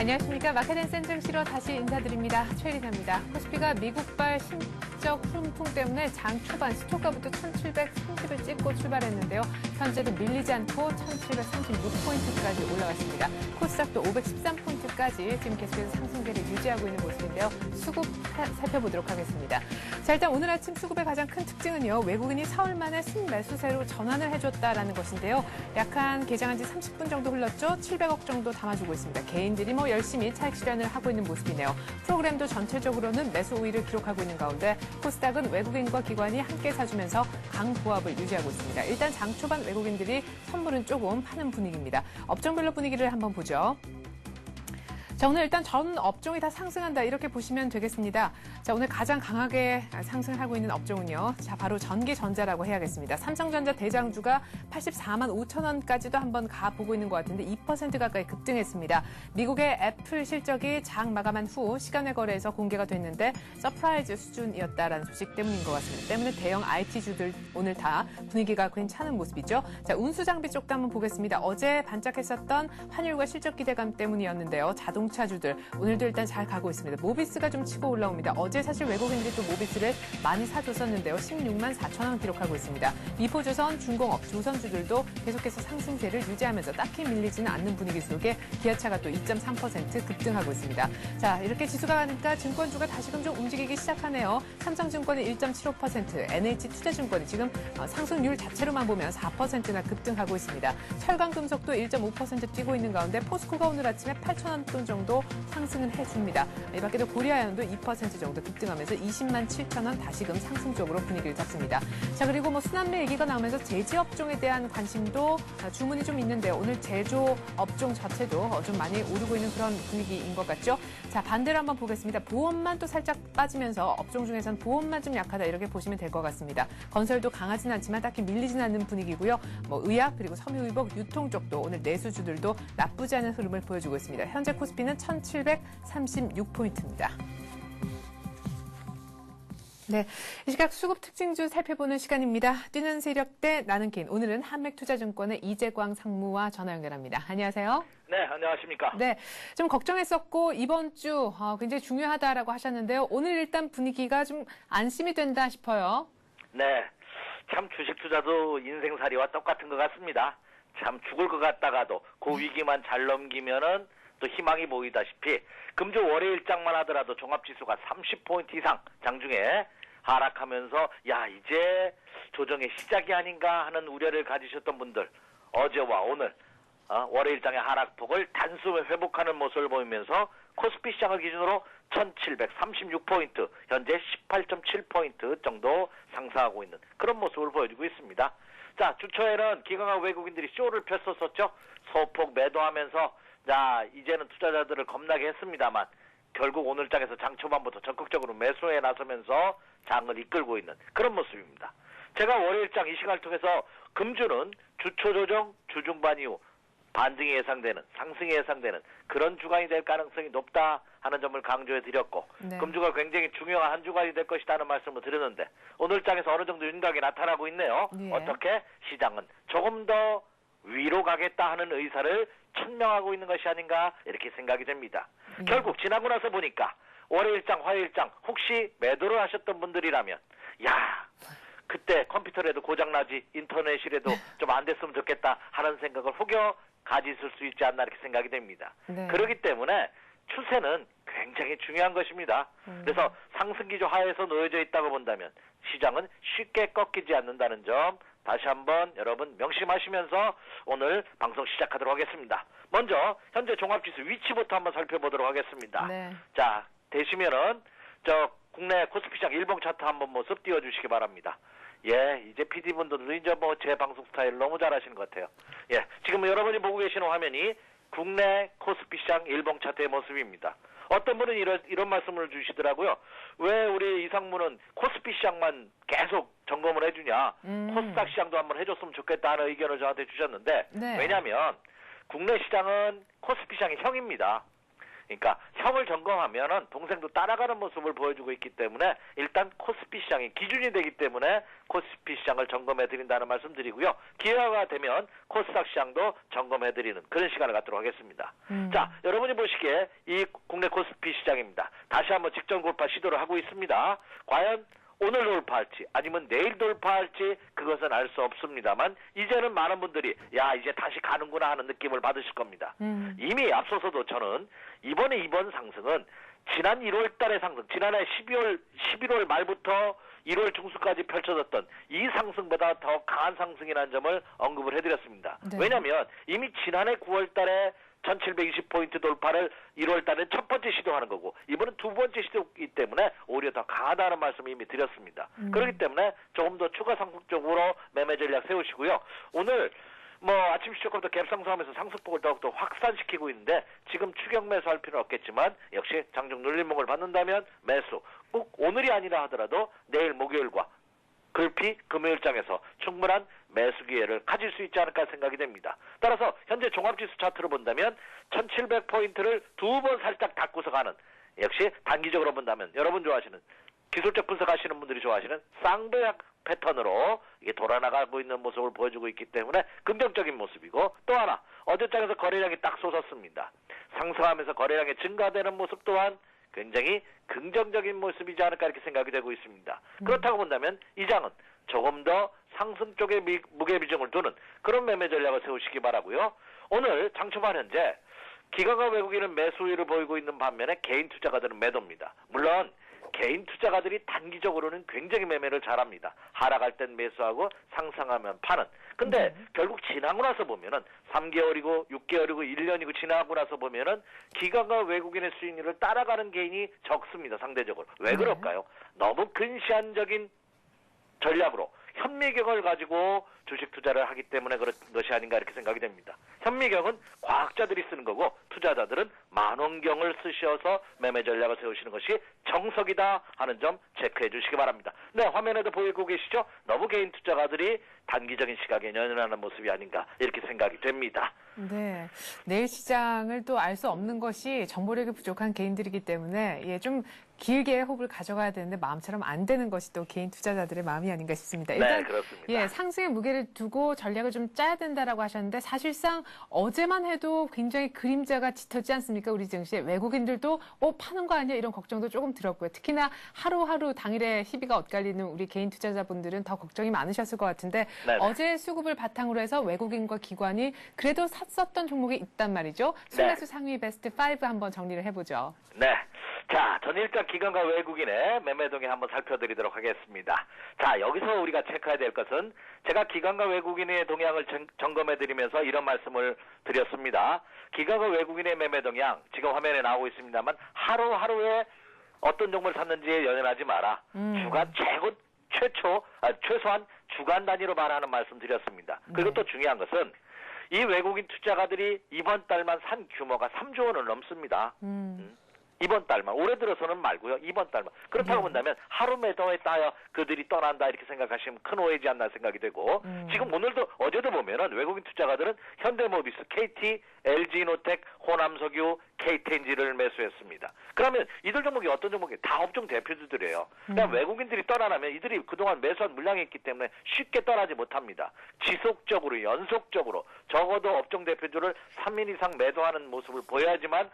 안녕하십니까. 마켓앤 센트럴시로 다시 인사드립니다. 최리사입니다. 코스피가 미국발 심적 훈풍 때문에 장 초반 시초가부터 1730을 찍고 출발했는데요. 현재도 밀리지 않고 1736포인트까지 올라갔습니다. 코스닥도 513포인트까지 지금 계속해서 상승세를 유지하고 있는 모습인데요. 수급 살펴보도록 하겠습니다. 자, 일단 오늘 아침 수급의 가장 큰 특징은요. 외국인이 사흘 만에 순매수세로 전환을 해줬다라는 것인데요. 약한 개장한 지 30분 정도 흘렀죠. 700억 정도 담아주고 있습니다. 개인들이 열심히 차익 실현을 하고 있는 모습이네요. 프로그램도 전체적으로는 매수 우위를 기록하고 있는 가운데 코스닥은 외국인과 기관이 함께 사주면서 강보합을 유지하고 있습니다. 일단 장 초반 외국인들이 선물은 조금 파는 분위기입니다. 업종별로 분위기를 한번 보죠. 자, 오늘 일단 전 업종이 다 상승한다 이렇게 보시면 되겠습니다. 자, 오늘 가장 강하게 상승을 하고 있는 업종은요. 자, 바로 전기전자라고 해야겠습니다. 삼성전자 대장주가 84만 5천 원까지도 한번 가보고 있는 것 같은데 2% 가까이 급등했습니다. 미국의 애플 실적이 장 마감한 후 시간외 거래에서 공개가 됐는데 서프라이즈 수준이었다라는 소식 때문인 것 같습니다. 때문에 대형 IT주들 오늘 다 분위기가 괜찮은 모습이죠. 자, 운수장비 쪽도 한번 보겠습니다. 어제 반짝했었던 환율과 실적 기대감 때문이었는데요. 자동차주들 오늘도 일단 잘 가고 있습니다. 모비스가 좀 치고 올라옵니다. 어제 사실 외국인들이 또 모비스를 많이 사줬었는데요. 16만 4천 원 기록하고 있습니다. 미포조선, 중공업, 조선주들도 계속해서 상승세를 유지하면서 딱히 밀리지는 않는 분위기 속에 기아차가 또 2.3% 급등하고 있습니다. 자, 이렇게 지수가 가니까 증권주가 다시금 좀 움직이기 시작하네요. 삼성증권이 1.75%, NH투자증권이 지금 상승률 자체로만 보면 4%나 급등하고 있습니다. 철강금속도 1.5% 뛰고 있는 가운데 포스코가 오늘 아침에 8천 원 돈 정도 상승을 해줍니다. 이 밖에도 고리아연도 2% 정도 급등하면서 20만 7천 원 다시금 상승 쪽으로 분위기를 잡습니다. 자, 그리고 순환매 얘기가 나오면서 제지업종에 대한 관심도 주문이 좀 있는데요. 오늘 제조업종 자체도 좀 많이 오르고 있는 그런 분위기인 것 같죠? 자, 반대로 한번 보겠습니다. 보험만 또 살짝 빠지면서 업종 중에선 보험만 좀 약하다 이렇게 보시면 될 것 같습니다. 건설도 강하진 않지만 딱히 밀리진 않는 분위기고요. 의약 그리고 섬유의복 유통 쪽도 오늘 내수주들도 나쁘지 않은 흐름을 보여주고 있습니다. 현재 코스피는 1736포인트입니다. 네, 이 시각 수급 특징주 살펴보는 시간입니다. 뛰는 세력 대 나는 긴. 오늘은 한맥투자증권의 이재광 상무와 전화 연결합니다. 안녕하세요. 네, 안녕하십니까. 네, 좀 걱정했었고 이번 주 굉장히 중요하다라고 하셨는데요. 오늘 일단 분위기가 좀 안심이 된다 싶어요. 네, 참 주식 투자도 인생살이와 똑같은 것 같습니다. 참 죽을 것 같다가도 그 위기만 잘 넘기면은 또 희망이 보이다시피 금주 월요일장만 하더라도 종합지수가 30포인트 이상 장중에 하락하면서 야 이제 조정의 시작이 아닌가 하는 우려를 가지셨던 분들 어제와 오늘 월요일장의 하락폭을 단숨에 회복하는 모습을 보이면서 코스피 시장을 기준으로 1736포인트 현재 18.7포인트 정도 상승하고 있는 그런 모습을 보여주고 있습니다. 자, 주초에는 기관과 외국인들이 쇼를 폈었었죠. 소폭 매도하면서 자, 이제는 투자자들을 겁나게 했습니다만 결국 오늘 장에서 장 초반부터 적극적으로 매수에 나서면서 장을 이끌고 있는 그런 모습입니다. 제가 월요일장 이 시간을 통해서 금주는 주초 조정, 주중반 이후 반등이 예상되는, 상승이 예상되는 그런 주간이 될 가능성이 높다 하는 점을 강조해 드렸고 네. 금주가 굉장히 중요한 한 주간이 될 것이라는 말씀을 드렸는데 오늘 장에서 어느 정도 윤곽이 나타나고 있네요. 네. 어떻게? 시장은 조금 더 위로 가겠다 하는 의사를 천명하고 있는 것이 아닌가 이렇게 생각이 됩니다. 결국 지나고 나서 보니까 월요일장, 화요일장 혹시 매도를 하셨던 분들이라면 야 그때 컴퓨터라도 고장나지 인터넷이라도 좀 안 됐으면 좋겠다 하는 생각을 혹여 가지실 수 있지 않나 이렇게 생각이 됩니다. 네. 그렇기 때문에 추세는 굉장히 중요한 것입니다. 그래서 상승기조 하에서 놓여져 있다고 본다면 시장은 쉽게 꺾이지 않는다는 점 다시 한번 여러분 명심하시면서 오늘 방송 시작하도록 하겠습니다. 먼저 현재 종합지수 위치부터 한번 살펴보도록 하겠습니다. 네. 자, 되시면은 국내 코스피 시장 일봉 차트 한번 모습 띄워주시기 바랍니다. 예, 이제 PD분들도 이제 제 방송 스타일 너무 잘하시는 것 같아요. 예, 지금 여러분이 보고 계시는 화면이 국내 코스피 시장 일봉 차트의 모습입니다. 어떤 분은 이런 말씀을 주시더라고요. 왜 우리 이상무는 코스피 시장만 계속 점검을 해주냐. 코스닥 시장도 한번 해줬으면 좋겠다는 의견을 저한테 주셨는데 네. 왜냐하면 국내 시장은 코스피 시장의 형입니다. 그러니까 형을 점검하면은 동생도 따라가는 모습을 보여주고 있기 때문에 일단 코스피 시장이 기준이 되기 때문에 코스피 시장을 점검해 드린다는 말씀드리고요. 기회가 되면 코스닥 시장도 점검해 드리는 그런 시간을 갖도록 하겠습니다. 자, 여러분이 보시기에 이 국내 코스피 시장입니다. 다시 한번 직전 돌파 시도를 하고 있습니다. 과연 오늘 돌파할지 아니면 내일 돌파할지 그것은 알 수 없습니다만 이제는 많은 분들이 야 이제 다시 가는구나 하는 느낌을 받으실 겁니다. 이미 앞서서도 저는 이번 상승은 지난 1월 달의 상승, 지난해 11월 말부터 1월 중순까지 펼쳐졌던 이 상승보다 더 강한 상승이라는 점을 언급을 해드렸습니다. 네. 왜냐하면 이미 지난해 9월 달에 1720포인트 돌파를 1월 달에 첫 번째 시도하는 거고 이번은 두 번째 시도이기 때문에 오히려 더 강하다는 말씀을 이미 드렸습니다. 그렇기 때문에 조금 더 추가 상승적으로 매매 전략 세우시고요. 오늘 아침 시초부터 갭상승하면서 상승폭을 더욱더 확산시키고 있는데 지금 추격 매수할 필요는 없겠지만 역시 장중 눌림목을 받는다면 매수 꼭 오늘이 아니라 하더라도 내일 목요일과 글피 금요일장에서 충분한 매수 기회를 가질 수 있지 않을까 생각이 됩니다. 따라서 현재 종합지수 차트로 본다면 1700포인트를 두 번 살짝 닫고서 가는 역시 단기적으로 본다면 여러분 좋아하시는 기술적 분석하시는 분들이 좋아하시는 쌍배약 패턴으로 이게 돌아나가고 있는 모습을 보여주고 있기 때문에 긍정적인 모습이고 또 하나 어제장에서 거래량이 딱 솟았습니다. 상승하면서 거래량이 증가되는 모습 또한 굉장히 긍정적인 모습이지 않을까 이렇게 생각이 되고 있습니다. 그렇다고 본다면 이 장은 조금 더 상승 쪽에 무게 비중을 두는 그런 매매 전략을 세우시기 바라고요. 오늘 장 초반 현재 기관과 외국인은 매수 우위를 보이고 있는 반면에 개인 투자가들은 매도입니다. 물론 개인 투자가들이 단기적으로는 굉장히 매매를 잘합니다. 하락할 땐 매수하고 상승하면 파는. 근데 결국 지나고 나서 보면은 3개월이고 6개월이고 1년이고 지나고 나서 보면은 기관과 외국인의 수익률을 따라가는 개인이 적습니다. 상대적으로. 왜 그럴까요? 너무 근시안적인 전략으로 현미경을 가지고 주식 투자를 하기 때문에 그런 것이 아닌가 이렇게 생각이 됩니다. 현미경은 과학자들이 쓰는 거고 투자자들은 만원경을 쓰셔서 매매 전략을 세우시는 것이 정석이다 하는 점 체크해 주시기 바랍니다. 네, 화면에도 보이고 계시죠? 너무 개인 투자가들이 단기적인 시각에 연연하는 모습이 아닌가 이렇게 생각이 됩니다. 네, 내일 시장을 또 알 수 없는 것이 정보력이 부족한 개인들이기 때문에 좀 길게 호흡을 가져가야 되는데 마음처럼 안 되는 것이 또 개인 투자자들의 마음이 아닌가 싶습니다. 일단 네, 그렇습니다. 상승의 무게를 두고 전략을 좀 짜야 된다라고 하셨는데 사실상 어제만 해도 굉장히 그림자가 짙었지 않습니까? 우리 증시에 외국인들도 파는 거 아니야 이런 걱정도 조금 들었고요. 특히나 하루하루 당일에 희비가 엇갈리는 우리 개인 투자자분들은 더 걱정이 많으셨을 것 같은데 네네. 어제 수급을 바탕으로 해서 외국인과 기관이 그래도 샀었던 종목이 있단 말이죠. 순매수 상위 베스트 5 한번 정리를 해보죠. 네. 자, 전 일단 기관과 외국인의 매매 동향 한번 살펴드리도록 하겠습니다. 자, 여기서 우리가 체크해야 될 것은 제가 기관과 외국인의 동향을 점검해드리면서 이런 말씀을 드렸습니다. 기관과 외국인의 매매 동향 지금 화면에 나오고 있습니다만 하루하루에 어떤 종목을 샀는지에 연연하지 마라. 주간 최소한 주간 단위로 말하는 말씀 드렸습니다. 그리고 또 중요한 것은 이 외국인 투자가들이 이번 달만 산 규모가 3조 원을 넘습니다. 이번 달만. 올해 들어서는 말고요. 이번 달만. 그렇다고 본다면 하루 매도에 따여 그들이 떠난다 이렇게 생각하시면 큰 오해지 않나 생각이 되고 지금 오늘도 어제도 보면은 외국인 투자가들은 현대모비스, KT, LG노텍, 호남석유, KTNG를 매수했습니다. 그러면 이들 종목이 어떤 종목이 다 업종 대표주들이에요. 그러니까 외국인들이 떠나면 이들이 그동안 매수한 물량이 있기 때문에 쉽게 떠나지 못합니다. 지속적으로 연속적으로 적어도 업종 대표주를 3일 이상 매도하는 모습을 보여야지만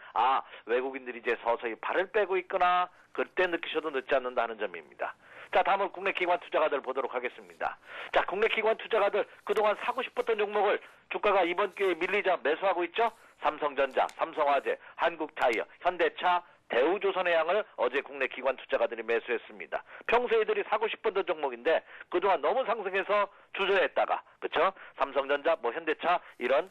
외국인들이 이제 서서히 발을 빼고 있거나 그때 느끼셔도 늦지 않는다 하는 점입니다. 자, 다음은 국내 기관 투자가들 보도록 하겠습니다. 자, 국내 기관 투자가들 그동안 사고 싶었던 종목을 주가가 이번 기회에 밀리자 매수하고 있죠. 삼성전자, 삼성화재, 한국타이어, 현대차, 대우조선해양을 어제 국내 기관 투자가들이 매수했습니다. 평소에 이들이 사고 싶었던 종목인데 그동안 너무 상승해서 주저했다가 그렇죠? 삼성전자, 현대차 이런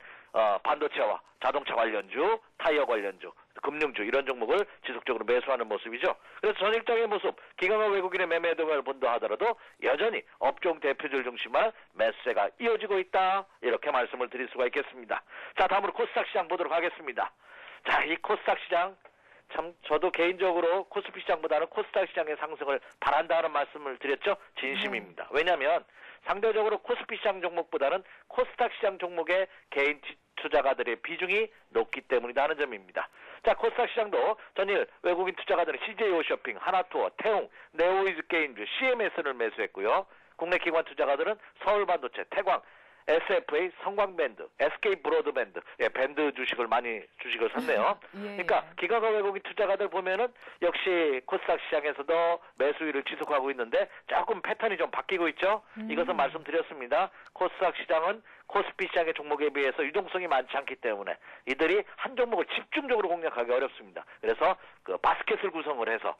반도체와 자동차 관련주, 타이어 관련주, 금융주 이런 종목을 지속적으로 매수하는 모습이죠. 그래서 전일장의 모습, 기관과 외국인의 매매 동향을 본다 하더라도 여전히 업종 대표주를 중심으로 매수세가 이어지고 있다. 이렇게 말씀을 드릴 수가 있겠습니다. 자, 다음으로 코스닥 시장 보도록 하겠습니다. 자, 이 코스닥 시장 참 저도 개인적으로 코스피 시장보다는 코스닥 시장의 상승을 바란다는 말씀을 드렸죠. 진심입니다. 왜냐하면 상대적으로 코스피 시장 종목보다는 코스닥 시장 종목의 개인 투자가들의 비중이 높기 때문이다 하는 점입니다. 자, 코스닥 시장도 전일 외국인 투자가들은 CJ 오쇼핑, 하나투어, 태웅, 네오이즈 게임즈, CMS를 매수했고요. 국내 기관 투자가들은 서울반도체, 태광, SFA, 성광밴드, SK 브로드밴드, 밴드 주식을 샀네요. 예. 그러니까 기관과 외국인 투자가들 보면은 역시 코스닥 시장에서도 매수율을 지속하고 있는데 조금 패턴이 좀 바뀌고 있죠. 이것은 말씀드렸습니다. 코스닥 시장은 코스피 시장의 종목에 비해서 유동성이 많지 않기 때문에 이들이 한 종목을 집중적으로 공략하기 어렵습니다. 그래서 그 바스켓을 구성을 해서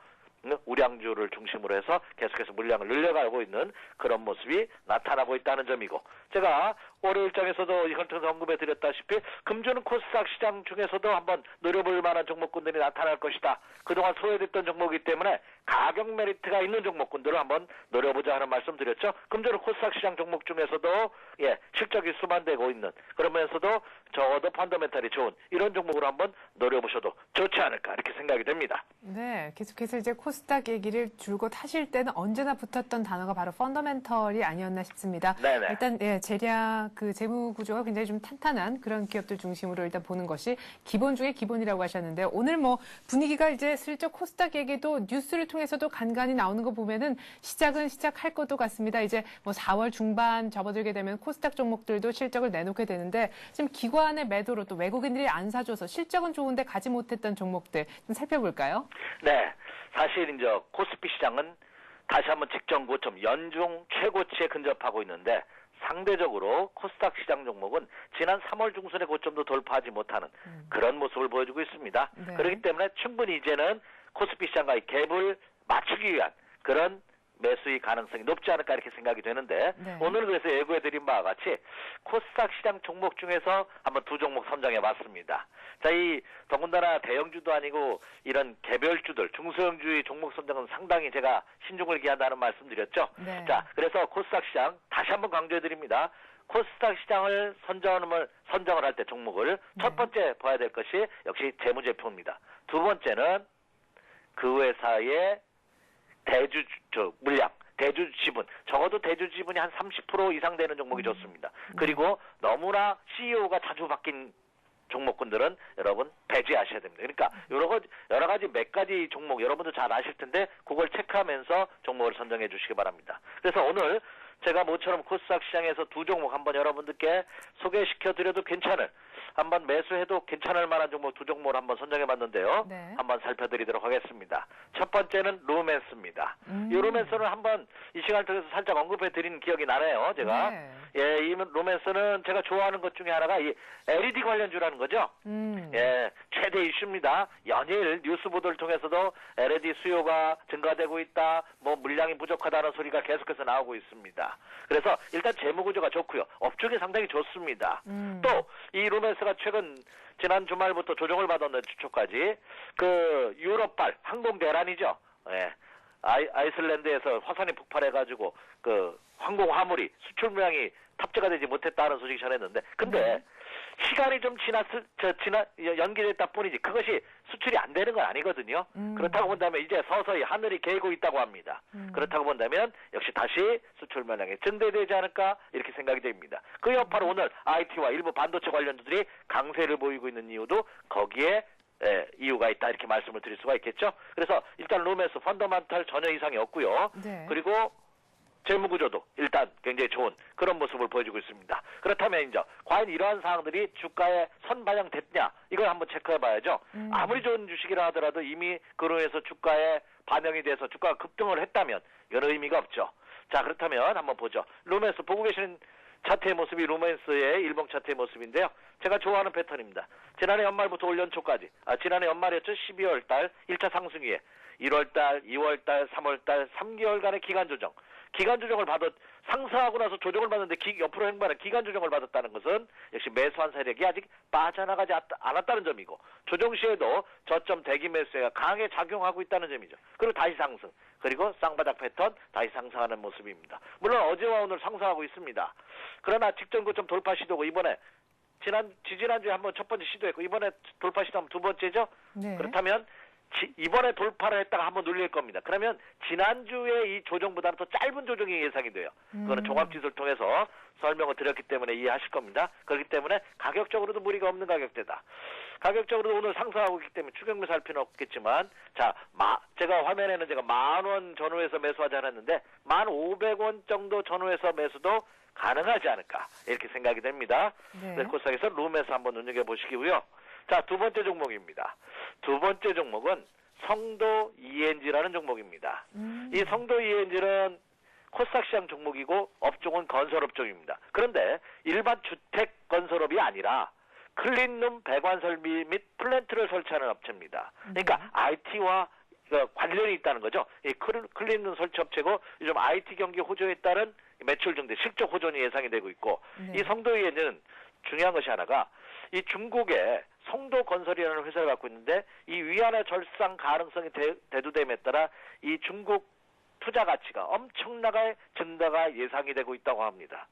우량주를 중심으로 해서 계속해서 물량을 늘려가고 있는 그런 모습이 나타나고 있다는 점이고, 제가 월요일장에서도 이걸 통해서 언급해드렸다시피 금주는 코스닥 시장 중에서도 한번 노려볼 만한 종목군들이 나타날 것이다. 그동안 소외됐던 종목이기 때문에 가격 메리트가 있는 종목군들을 한번 노려보자 하는 말씀 드렸죠. 금주는 코스닥 시장 종목 중에서도 실적이 수반되고 있는, 그러면서도 적어도 펀더멘탈이 좋은 이런 종목으로 한번 노려보셔도 좋지 않을까 이렇게 생각이 됩니다. 네, 계속해서 이제 코스닥 얘기를 줄곧 하실 때는 언제나 붙었던 단어가 바로 펀더멘털이 아니었나 싶습니다. 네네. 일단 재량 그 재무 구조가 굉장히 좀 탄탄한 그런 기업들 중심으로 일단 보는 것이 기본 중에 기본이라고 하셨는데, 오늘 뭐 분위기가 이제 슬쩍 코스닥 얘기도 뉴스를 통해서도 간간히 나오는 거 보면은 시작은 시작할 것도 같습니다. 이제 뭐 4월 중반 접어들게 되면 코스닥 종목들도 실적을 내놓게 되는데, 지금 기관의 매도로 또 외국인들이 안 사줘서 실적은 좋은데 가지 못했던 종목들 좀 살펴볼까요? 네, 사실 이제 코스피 시장은 다시 한번 직전 고점 연중 최고치에 근접하고 있는데, 상대적으로 코스닥 시장 종목은 지난 3월 중순의 고점도 돌파하지 못하는 그런 모습을 보여주고 있습니다. 네. 그렇기 때문에 충분히 이제는 코스피 시장과의 갭을 맞추기 위한 그런 매수의 가능성이 높지 않을까 이렇게 생각이 되는데, 네. 오늘 그래서 예고해드린 바와 같이 코스닥 시장 종목 중에서 한번 두 종목 선정해봤습니다. 자, 이 더군다나 대형주도 아니고 이런 개별주들, 중소형주의 종목 선정은 상당히 제가 신중을 기한다는 말씀드렸죠. 네. 자, 그래서 코스닥 시장 다시 한번 강조해드립니다. 코스닥 시장을 선정을 할 때 종목을 첫 번째 봐야 될 것이 역시 재무제표입니다. 두 번째는 그 회사의 물량, 대주 지분, 적어도 대주 지분이 한 30% 이상 되는 종목이 좋습니다. 그리고 너무나 CEO가 자주 바뀐 종목군들은 여러분 배제하셔야 됩니다. 그러니까 여러 가지 몇 가지 종목 여러분도 잘 아실 텐데 그걸 체크하면서 종목을 선정해 주시기 바랍니다. 그래서 오늘 제가 모처럼 코스닥 시장에서 두 종목 한번 여러분들께 소개시켜 드려도 괜찮을, 한번 매수해도 괜찮을 만한 종목 두 종목을 한번 선정해 봤는데요. 네. 한번 살펴드리도록 하겠습니다. 첫 번째는 루멘스입니다. 이 루멘스는 한번 이 시간을 통해서 살짝 언급해 드린 기억이 나네요, 제가. 네. 이 루멘스는 제가 좋아하는 것 중에 하나가 이 LED 관련주라는 거죠. 최대 이슈입니다. 연일 뉴스 보도를 통해서도 LED 수요가 증가되고 있다, 뭐 물량이 부족하다는 소리가 계속해서 나오고 있습니다. 그래서 일단 재무 구조가 좋고요. 업종이 상당히 좋습니다. 또 이 루멘스가 지난 주말부터 조정을 받았는 주초까지 그 유럽발 항공 대란이죠. 아이슬란드에서 화산이 폭발해가지고 그 항공 화물이 수출 물량이 탑재가 되지 못했다는 소식이 전했는데, 근데 시간이 좀 연기됐다 뿐이지 그것이 수출이 안 되는 건 아니거든요. 그렇다고 본다면 이제 서서히 하늘이 개고 있다고 합니다. 그렇다고 본다면 역시 다시 수출 물량이 증대되지 않을까 이렇게 생각이 됩니다. 그 여파로 오늘 IT와 일부 반도체 관련주들이 강세를 보이고 있는 이유도 거기에 이유가 있다 이렇게 말씀을 드릴 수가 있겠죠. 그래서 일단 루멘스 펀더멘탈 전혀 이상이 없고요. 네. 그리고 재무구조도 일단 굉장히 좋은 그런 모습을 보여주고 있습니다. 그렇다면 이제 과연 이러한 사항들이 주가에 선반영됐냐 이걸 한번 체크해봐야죠. 아무리 좋은 주식이라 하더라도 이미 그로 해서 주가에 반영이 돼서 주가가 급등을 했다면 이건 의미가 없죠. 자, 그렇다면 한번 보죠. 루멘스 보고 계시는 차트의 모습이 루멘스의 일봉 차트의 모습인데요. 제가 좋아하는 패턴입니다. 지난해 연말부터 올 연초까지, 지난해 연말이었죠. 12월 달 1차 상승위에 1월 달, 2월 달, 3월 달 3개월간의 기간 조정. 기간 조정을 상승하고 나서 조정을 받는데 옆으로 행보하는 기간 조정을 받았다는 것은 역시 매수한 세력이 아직 빠져나가지 않았다는 점이고, 조정 시에도 저점 대기 매수가 강하게 작용하고 있다는 점이죠. 그리고 다시 상승, 그리고 쌍바닥 패턴 다시 상승하는 모습입니다. 물론 어제와 오늘 상승하고 있습니다. 그러나 직전 고점 돌파 시도고, 이번에 지난주에 한번 첫 번째 시도했고 이번에 돌파 시도하면 두 번째죠. 네. 그렇다면 이번에 돌파를 했다가 한번 눌릴 겁니다. 그러면 지난주에 이 조정보다는 더 짧은 조정이 예상이 돼요. 그거는 종합지수를 통해서 설명을 드렸기 때문에 이해하실 겁니다. 그렇기 때문에 가격적으로도 무리가 없는 가격대다. 가격적으로도 오늘 상승하고 있기 때문에 추격매수 할 필요는 없겠지만, 자, 제가 화면에는 제가 10,000원 전후에서 매수하지 않았는데 1,500원 정도 전후에서 매수도 가능하지 않을까 이렇게 생각이 됩니다. 네. 코스닥에서 룸에서 한번 눈여겨보시고요. 자, 두 번째 종목입니다. 두 번째 종목은 성도 ENG라는 종목입니다. 이 성도 ENG는 코스닥 시장 종목이고 업종은 건설업종입니다. 그런데 일반 주택 건설업이 아니라 클린룸 배관 설비 및 플랜트를 설치하는 업체입니다. 그러니까 IT와 관련이 있다는 거죠. 이 클린룸 설치 업체고 요즘 IT 경기 호조에 따른 매출 증대, 실적 호전이 예상이 되고 있고, 이 성도 ENG는 중요한 것이 하나가 이 중국의 성도건설이라는 회사를 갖고 있는데 이 위안화 절상 가능성이 대두됨에 따라 이 중국 투자 가치가 엄청나게 증가가 예상이 되고 있다고 합니다.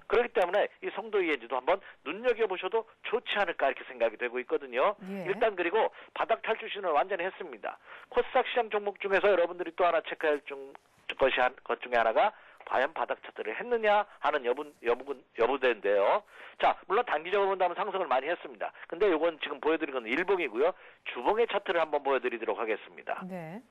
그렇기 때문에 이 성도 ENG도 한번 눈여겨보셔도 좋지 않을까 이렇게 생각이 되고 있거든요. 예. 일단 그리고 바닥 탈출 신호를 완전히 했습니다. 코스닥 시장 종목 중에서 여러분들이 또 하나 체크할 것 중에 하나가 과연 바닥 차트를 했느냐 하는 여부대인데요. 자, 물론 단기적으로 본다면 상승을 많이 했습니다. 근데 이건 지금 보여드린 건 일봉이고요. 주봉의 차트를 한번 보여드리도록 하겠습니다. 네.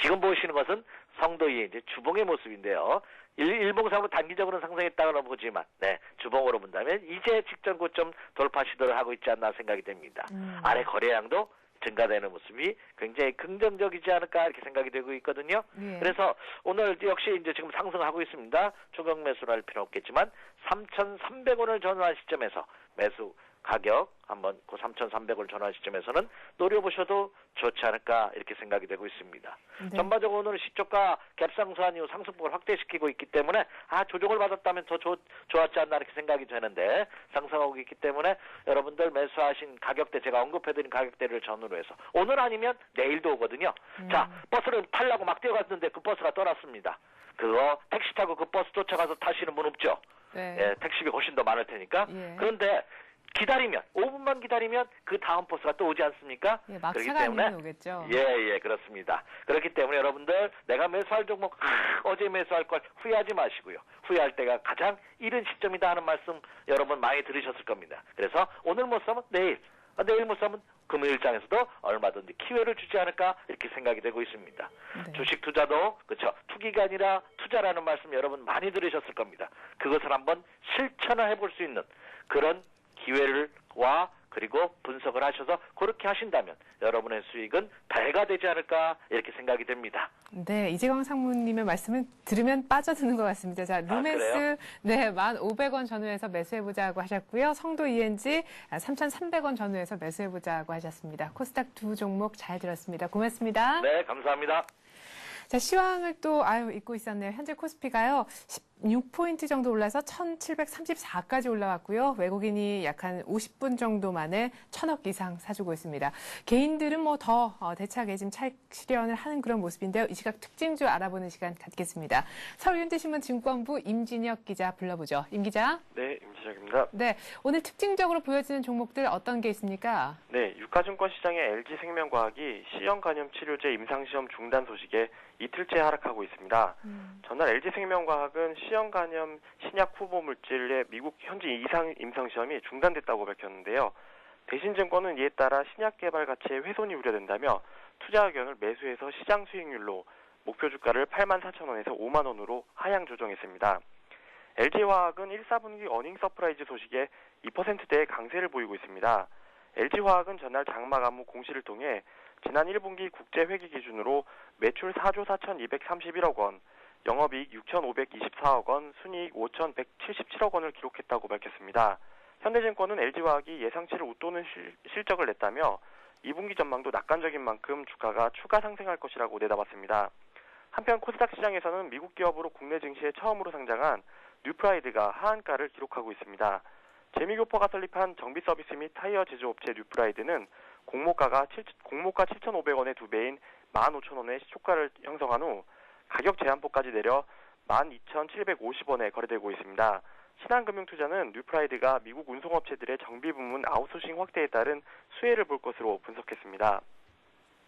지금 보시는 것은 성도 ENG 주봉의 모습인데요. 일봉상으로 단기적으로는 상승했다고 보지만, 네, 주봉으로 본다면 이제 직전 고점 돌파 시도를 하고 있지 않나 생각이 됩니다. 아래 거래량도 증가되는 모습이 굉장히 긍정적이지 않을까 이렇게 생각이 되고 있거든요. 예. 그래서 오늘 역시 이제 지금 상승하고 있습니다. 추격 매수를 할 필요는 없겠지만 3,300원을 전후한 시점에서 매수 가격 한번 그 3,300원을 전후한 시점에서는 노려보셔도 좋지 않을까 이렇게 생각이 되고 있습니다. 네. 전반적으로 오늘은 시초가 갭상승한 이후 상승폭을 확대시키고 있기 때문에 조정을 받았다면 더 좋았지 않나 이렇게 생각이 되는데 상승하고 있기 때문에 여러분들 매수하신 가격대 제가 언급해드린 가격대를 전후로 해서 오늘 아니면 내일도 오거든요. 자, 버스를 타려고 막 뛰어갔는데 그 버스가 떠났습니다. 그거 택시 타고 그 버스 쫓아가서 타시는 분 없죠? 네. 예, 택시비 훨씬 더 많을 테니까. 예. 그런데 기다리면 5분만 기다리면 그 다음 버스가 또 오지 않습니까? 예, 막차가 아니면 오겠죠. 예, 그렇습니다. 그렇기 때문에 여러분들 내가 매수할 종목 어제 매수할 걸 후회하지 마시고요. 후회할 때가 가장 이른 시점이다 하는 말씀 여러분 많이 들으셨을 겁니다. 그래서 오늘 못 사면 내일 못 사면 금요일장에서도 얼마든지 기회를 주지 않을까 이렇게 생각이 되고 있습니다. 네. 주식 투자도 그렇죠. 투기가 아니라 투자라는 말씀 여러분 많이 들으셨을 겁니다. 그것을 한번 실천을 해볼 수 있는 그런 기회를와 그리고 분석을 하셔서 그렇게 하신다면 여러분의 수익은 배가 되지 않을까 이렇게 생각이 됩니다. 네, 이재광 상무님의 말씀은 들으면 빠져드는 것 같습니다. 자, 루메스, 네, 1,500원 전후에서 매수해보자고 하셨고요. 성도 ENG 3,300원 전후에서 매수해보자고 하셨습니다. 코스닥 두 종목 잘 들었습니다. 고맙습니다. 네, 감사합니다. 자, 시황을 또 잊고 있었네요. 현재 코스피가요. 16포인트 정도 올라서 1,734까지 올라왔고요. 외국인이 약 한 50분 정도 만에 1,000억 이상 사주고 있습니다. 개인들은 뭐 더 대차게 지금 차익 실현을 하는 그런 모습인데요. 이 시각 특징주 알아보는 시간 갖겠습니다. 서울현대신문 증권부 임진혁 기자 불러보죠. 임 기자. 네, 임진혁입니다. 네, 오늘 특징적으로 보여지는 종목들 어떤 게 있습니까? 네, 유가증권 시장의 LG생명과학이 C형 간염 치료제 임상시험 중단 소식에 이틀째 하락하고 있습니다. 전날 LG생명과학은 C형 간염 신약 후보 물질의 미국 현지 임상시험이 중단됐다고 밝혔는데요. 대신증권은 이에 따라 신약 개발 가치에 훼손이 우려된다며 투자 의견을 매수해서 시장 수익률로 목표 주가를 84,000원에서 5만 원으로 하향 조정했습니다. LG화학은 1, 4분기 어닝 서프라이즈 소식에 2%대의 강세를 보이고 있습니다. LG화학은 전날 장막 안무 공시를 통해 지난 1분기 국제회계 기준으로 매출 4조 4,231억 원, 영업이익 6,524억 원, 순이익 5,177억 원을 기록했다고 밝혔습니다. 현대증권은 LG화학이 예상치를 웃도는 실적을 냈다며 2분기 전망도 낙관적인 만큼 주가가 추가 상승할 것이라고 내다봤습니다. 한편 코스닥 시장에서는 미국 기업으로 국내 증시에 처음으로 상장한 뉴프라이드가 하한가를 기록하고 있습니다. 재미교포가 설립한 정비 서비스 및 타이어 제조업체 뉴프라이드는 공모가 7,500원의 2배인 15,000원의 시초가를 형성한 후 가격 제한폭까지 내려 12,750원에 거래되고 있습니다. 신한금융투자는 뉴프라이드가 미국 운송업체들의 정비 부문 아웃소싱 확대에 따른 수혜를 볼 것으로 분석했습니다.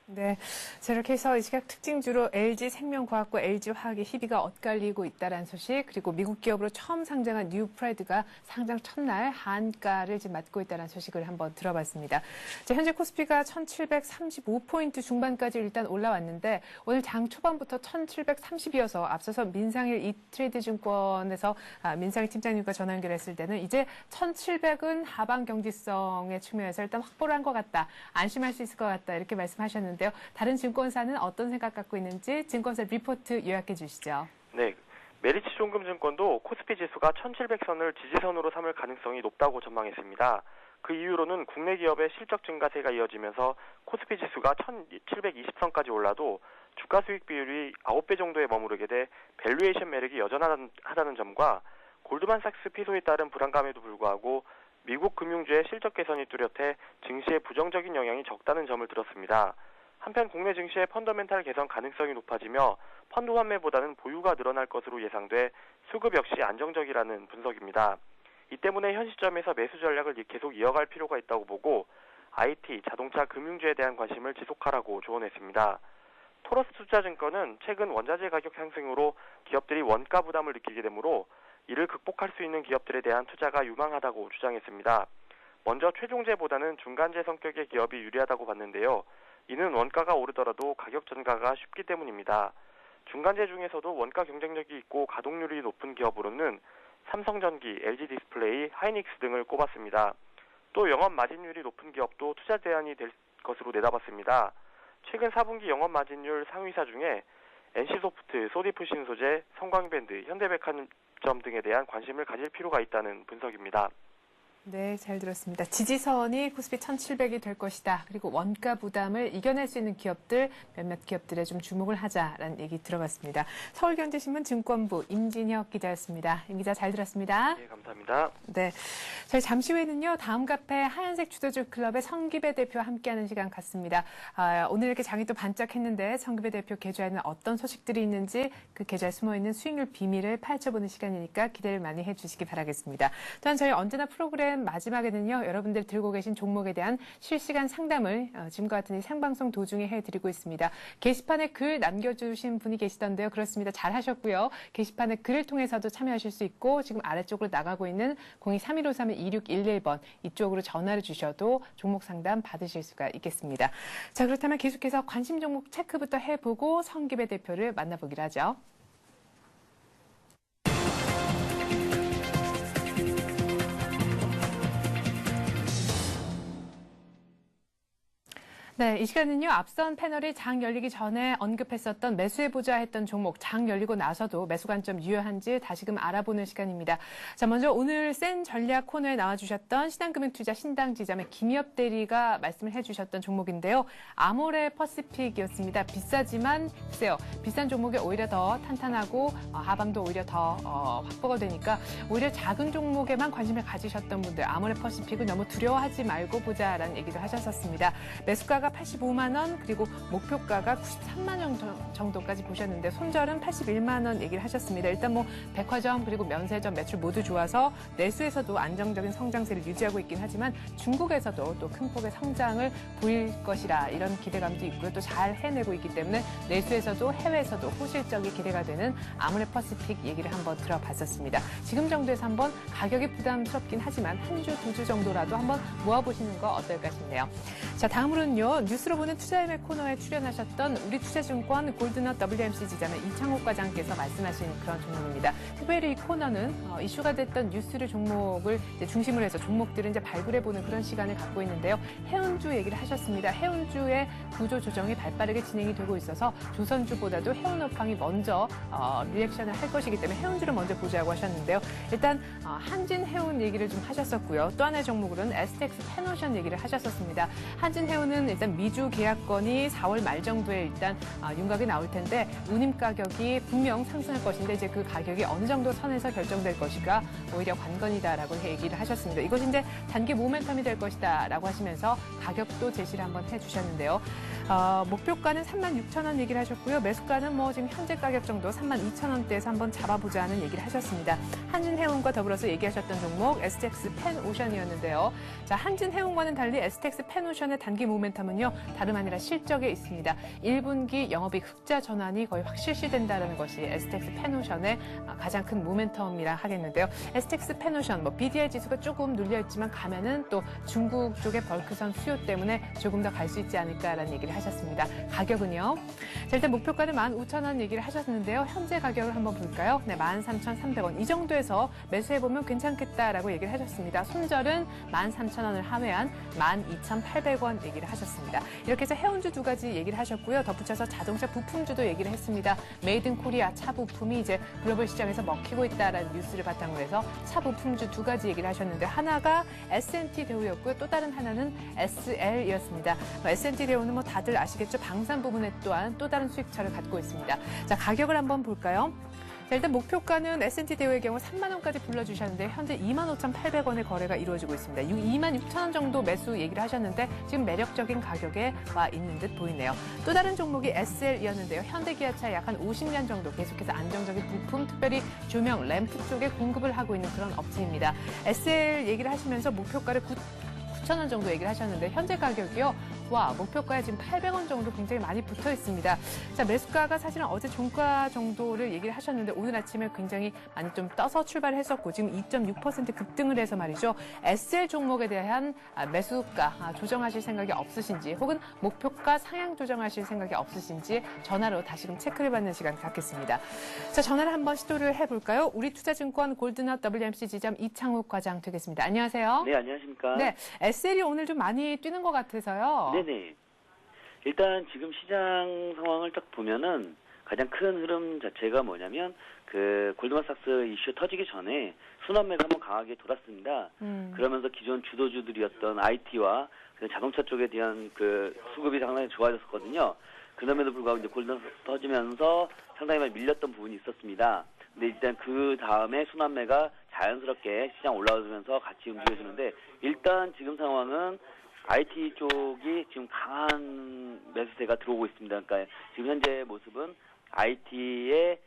네, 자, 이렇게 해서 이 시각 특징주로 LG생명과학과 LG화학의 희비가 엇갈리고 있다는 소식, 그리고 미국 기업으로 처음 상장한 뉴프라이드가 상장 첫날 한가를 지금 맞고 있다는 소식을 한번 들어봤습니다. 자, 현재 코스피가 1735포인트 중반까지 일단 올라왔는데 오늘 장 초반부터 1730이어서 앞서서 민상일 이트레이드 증권에서 민상일 팀장님과 전화 연결했을 때는 이제 1700은 하방 경지성의 측면에서 일단 확보를 한 것 같다, 안심할 수 있을 것 같다, 이렇게 말씀하셨는데 다른 증권사는 어떤 생각 갖고 있는지 증권사 리포트 요약해 주시죠. 네, 메리츠 종금증권도 코스피 지수가 1700선을 지지선으로 삼을 가능성이 높다고 전망했습니다. 그 이유로는 국내 기업의 실적 증가세가 이어지면서 코스피 지수가 1720선까지 올라도 주가 수익 비율이 9배 정도에 머무르게 돼 밸류에이션 매력이 여전하다는 점과 골드만삭스 피소에 따른 불안감에도 불구하고 미국 금융주의 실적 개선이 뚜렷해 증시에 부정적인 영향이 적다는 점을 들었습니다. 한편 국내 증시의 펀더멘탈 개선 가능성이 높아지며 펀드 환매보다는 보유가 늘어날 것으로 예상돼 수급 역시 안정적이라는 분석입니다. 이 때문에 현 시점에서 매수 전략을 계속 이어갈 필요가 있다고 보고 IT, 자동차, 금융주에 대한 관심을 지속하라고 조언했습니다. 토러스 투자증권은 최근 원자재 가격 상승으로 기업들이 원가 부담을 느끼게 되므로 이를 극복할 수 있는 기업들에 대한 투자가 유망하다고 주장했습니다. 먼저 최종재보다는 중간재 성격의 기업이 유리하다고 봤는데요. 이는 원가가 오르더라도 가격 전가가 쉽기 때문입니다. 중간재 중에서도 원가 경쟁력이 있고 가동률이 높은 기업으로는 삼성전기, LG디스플레이, 하이닉스 등을 꼽았습니다. 또 영업 마진율이 높은 기업도 투자 대안이 될 것으로 내다봤습니다. 최근 4분기 영업 마진율 상위사 중에 NC소프트, 소디프신소재, 성광밴드, 현대백화점 등에 대한 관심을 가질 필요가 있다는 분석입니다. 네, 잘 들었습니다. 지지선이 코스피 1700이 될 것이다. 그리고 원가 부담을 이겨낼 수 있는 기업들, 몇몇 기업들에 좀 주목을 하자라는 얘기 들어봤습니다. 서울경제신문 증권부 임진혁 기자였습니다. 임 기자 잘 들었습니다. 네, 감사합니다. 네, 저희 잠시 후에는요, 다음 카페 하얀색 주도주 클럽의 성기배 대표와 함께하는 시간 갖습니다. 오늘 이렇게 장이 또 반짝했는데 성기배 대표 계좌에는 어떤 소식들이 있는지 그 계좌에 숨어있는 수익률 비밀을 파헤쳐보는 시간이니까 기대를 많이 해주시기 바라겠습니다. 또한 저희 언제나 프로그램 마지막에는요, 여러분들 들고 계신 종목에 대한 실시간 상담을 지금과 같은 이 생방송 도중에 해드리고 있습니다. 게시판에 글 남겨주신 분이 계시던데요. 그렇습니다. 잘 하셨고요. 게시판에 글을 통해서도 참여하실 수 있고 지금 아래쪽으로 나가고 있는 023153-2611번 이쪽으로 전화를 주셔도 종목 상담 받으실 수가 있겠습니다. 자, 그렇다면 계속해서 관심 종목 체크부터 해보고 성기배 대표를 만나보기로 하죠. 네, 이 시간은요, 앞선 패널이 장 열리기 전에 언급했었던 매수해보자 했던 종목, 장 열리고 나서도 매수 관점 유효한지 다시금 알아보는 시간입니다. 자, 먼저 오늘 센 전략 코너에 나와주셨던 신한금융투자 신당지점의 김엽 대리가 말씀을 해주셨던 종목인데요. 아모레 퍼시픽이었습니다. 비싸지만, 글쎄요, 비싼 종목이 오히려 더 탄탄하고 하방도 오히려 더 확보가 되니까 오히려 작은 종목에만 관심을 가지셨던 분들, 아모레 퍼시픽은 너무 두려워하지 말고 보자라는 얘기를 하셨었습니다. 매수가가 85만 원, 그리고 목표가가 93만 원 정도까지 보셨는데 손절은 81만 원 얘기를 하셨습니다. 일단 뭐 백화점 그리고 면세점 매출 모두 좋아서 내수에서도 안정적인 성장세를 유지하고 있긴 하지만 중국에서도 또 큰 폭의 성장을 보일 것이라 이런 기대감도 있고요. 또 잘 해내고 있기 때문에 내수에서도 해외에서도 호실적이 기대가 되는 아모레 퍼시픽 얘기를 한번 들어봤었습니다. 지금 정도에서 한번 가격이 부담스럽긴 하지만 한 주, 두 주 정도라도 한번 모아보시는 거 어떨까 싶네요. 자, 다음으로는요. 뉴스로 보는 투자의매 코너에 출연하셨던 우리투자증권 골드넛 WMC 지점의 이창욱 과장께서 말씀하신 그런 종목입니다. 특별히 이 코너는 이슈가 됐던 뉴스를 종목을 이제 중심으로 해서 종목들을 이제 발굴해보는 그런 시간을 갖고 있는데요. 해운주 얘기를 하셨습니다. 해운주의 구조 조정이 발빠르게 진행이 되고 있어서 조선주보다도 해운업황이 먼저 리액션을 할 것이기 때문에 해운주를 먼저 보자고 하셨는데요. 일단 한진해운 얘기를 좀 하셨었고요. 또 하나의 종목으로는 STX 펜오션 얘기를 하셨었습니다. 한진해운은 일단 미주 계약건이 4월 말 정도에 일단 윤곽이 나올 텐데 운임 가격이 분명 상승할 것인데 이제 그 가격이 어느 정도 선에서 결정될 것이가 오히려 관건이다라고 얘기를 하셨습니다. 이것이 이제 단기 모멘텀이 될 것이다라고 하시면서 가격도 제시를 한번 해주셨는데요. 목표가는 36,000원 얘기를 하셨고요. 매수가는 뭐 지금 현재 가격 정도 32,000원대에서 한번 잡아보자는 얘기를 하셨습니다. 한진해운과 더불어서 얘기하셨던 종목 STX 펜오션이었는데요. 자, 한진해운과는 달리 STX 펜오션의 단기 모멘텀은 부분은요, 다름 아니라 실적에 있습니다. 1분기 영업이익 흑자 전환이 거의 확 실시된다는 것이 STX 페노션의 가장 큰 모멘텀이라 하겠는데요. STX 페노션, BDI 지수가 조금 눌려있지만 가면은 또 중국 쪽의 벌크선 수요 때문에 조금 더 갈 수 있지 않을까라는 얘기를 하셨습니다. 가격은요. 자, 일단 목표가는 15,000원 얘기를 하셨는데요. 현재 가격을 한번 볼까요? 네, 13,300원. 이 정도에서 매수해보면 괜찮겠다라고 얘기를 하셨습니다. 손절은 13,000원을 하회한 12,800원 얘기를 하셨습니다. 이렇게 해서 해운주 두 가지 얘기를 하셨고요. 덧붙여서 자동차 부품주도 얘기를 했습니다. 메이드 인 코리아 차 부품이 이제 글로벌 시장에서 먹히고 있다라는 뉴스를 바탕으로 해서 차 부품주 두 가지 얘기를 하셨는데 하나가 S&T 대우였고요. 또 다른 하나는 SL이었습니다. S&T 대우는 다들 아시겠죠? 방산 부분에 또한 또 다른 수익처를 갖고 있습니다. 자, 가격을 한번 볼까요? 자, 일단 목표가는 S&T 대우의 경우 3만 원까지 불러주셨는데 현재 25,800원의 거래가 이루어지고 있습니다. 26,000원 정도 매수 얘기를 하셨는데 지금 매력적인 가격에 와 있는 듯 보이네요. 또 다른 종목이 SL이었는데요. 현대기아차 약 한 50년 정도 계속해서 안정적인 부품, 특별히 조명, 램프 쪽에 공급을 하고 있는 그런 업체입니다. SL 얘기를 하시면서 목표가를 9,000원 정도 얘기를 하셨는데 현재 가격이요. 목표가에 지금 800원 정도 굉장히 많이 붙어 있습니다. 자, 매수가가 사실은 어제 종가 정도를 얘기를 하셨는데 오늘 아침에 굉장히 많이 좀 떠서 출발을 했었고 지금 2.6% 급등을 해서 말이죠. SL 종목에 대한 매수가 조정하실 생각이 없으신지 혹은 목표가 상향 조정하실 생각이 없으신지 전화로 다시금 체크를 받는 시간 갖겠습니다. 자, 전화를 한번 시도를 해볼까요? 우리투자증권 골드넛 WMC 지점 이창욱 과장 되겠습니다. 안녕하세요. 네, 안녕하십니까. 네, SL이 오늘 좀 많이 뛰는 것 같아서요. 네네. 일단 지금 시장 상황을 딱 보면은 가장 큰 흐름 자체가 뭐냐면 그 골드만삭스 이슈 터지기 전에 순환매가 한번 강하게 돌았습니다. 그러면서 기존 주도주들이었던 IT와 자동차 쪽에 대한 그 수급이 상당히 좋아졌었거든요. 그럼에도 불구하고 이제 골드만삭스 터지면서 상당히 많이 밀렸던 부분이 있었습니다. 근데 일단 그 다음에 순환매가 자연스럽게 시장 올라오면서 같이 움직여주는데 일단 지금 상황은 IT 쪽이 지금 강한 매수세가 들어오고 있습니다. 그러니까 지금 현재 모습은 IT의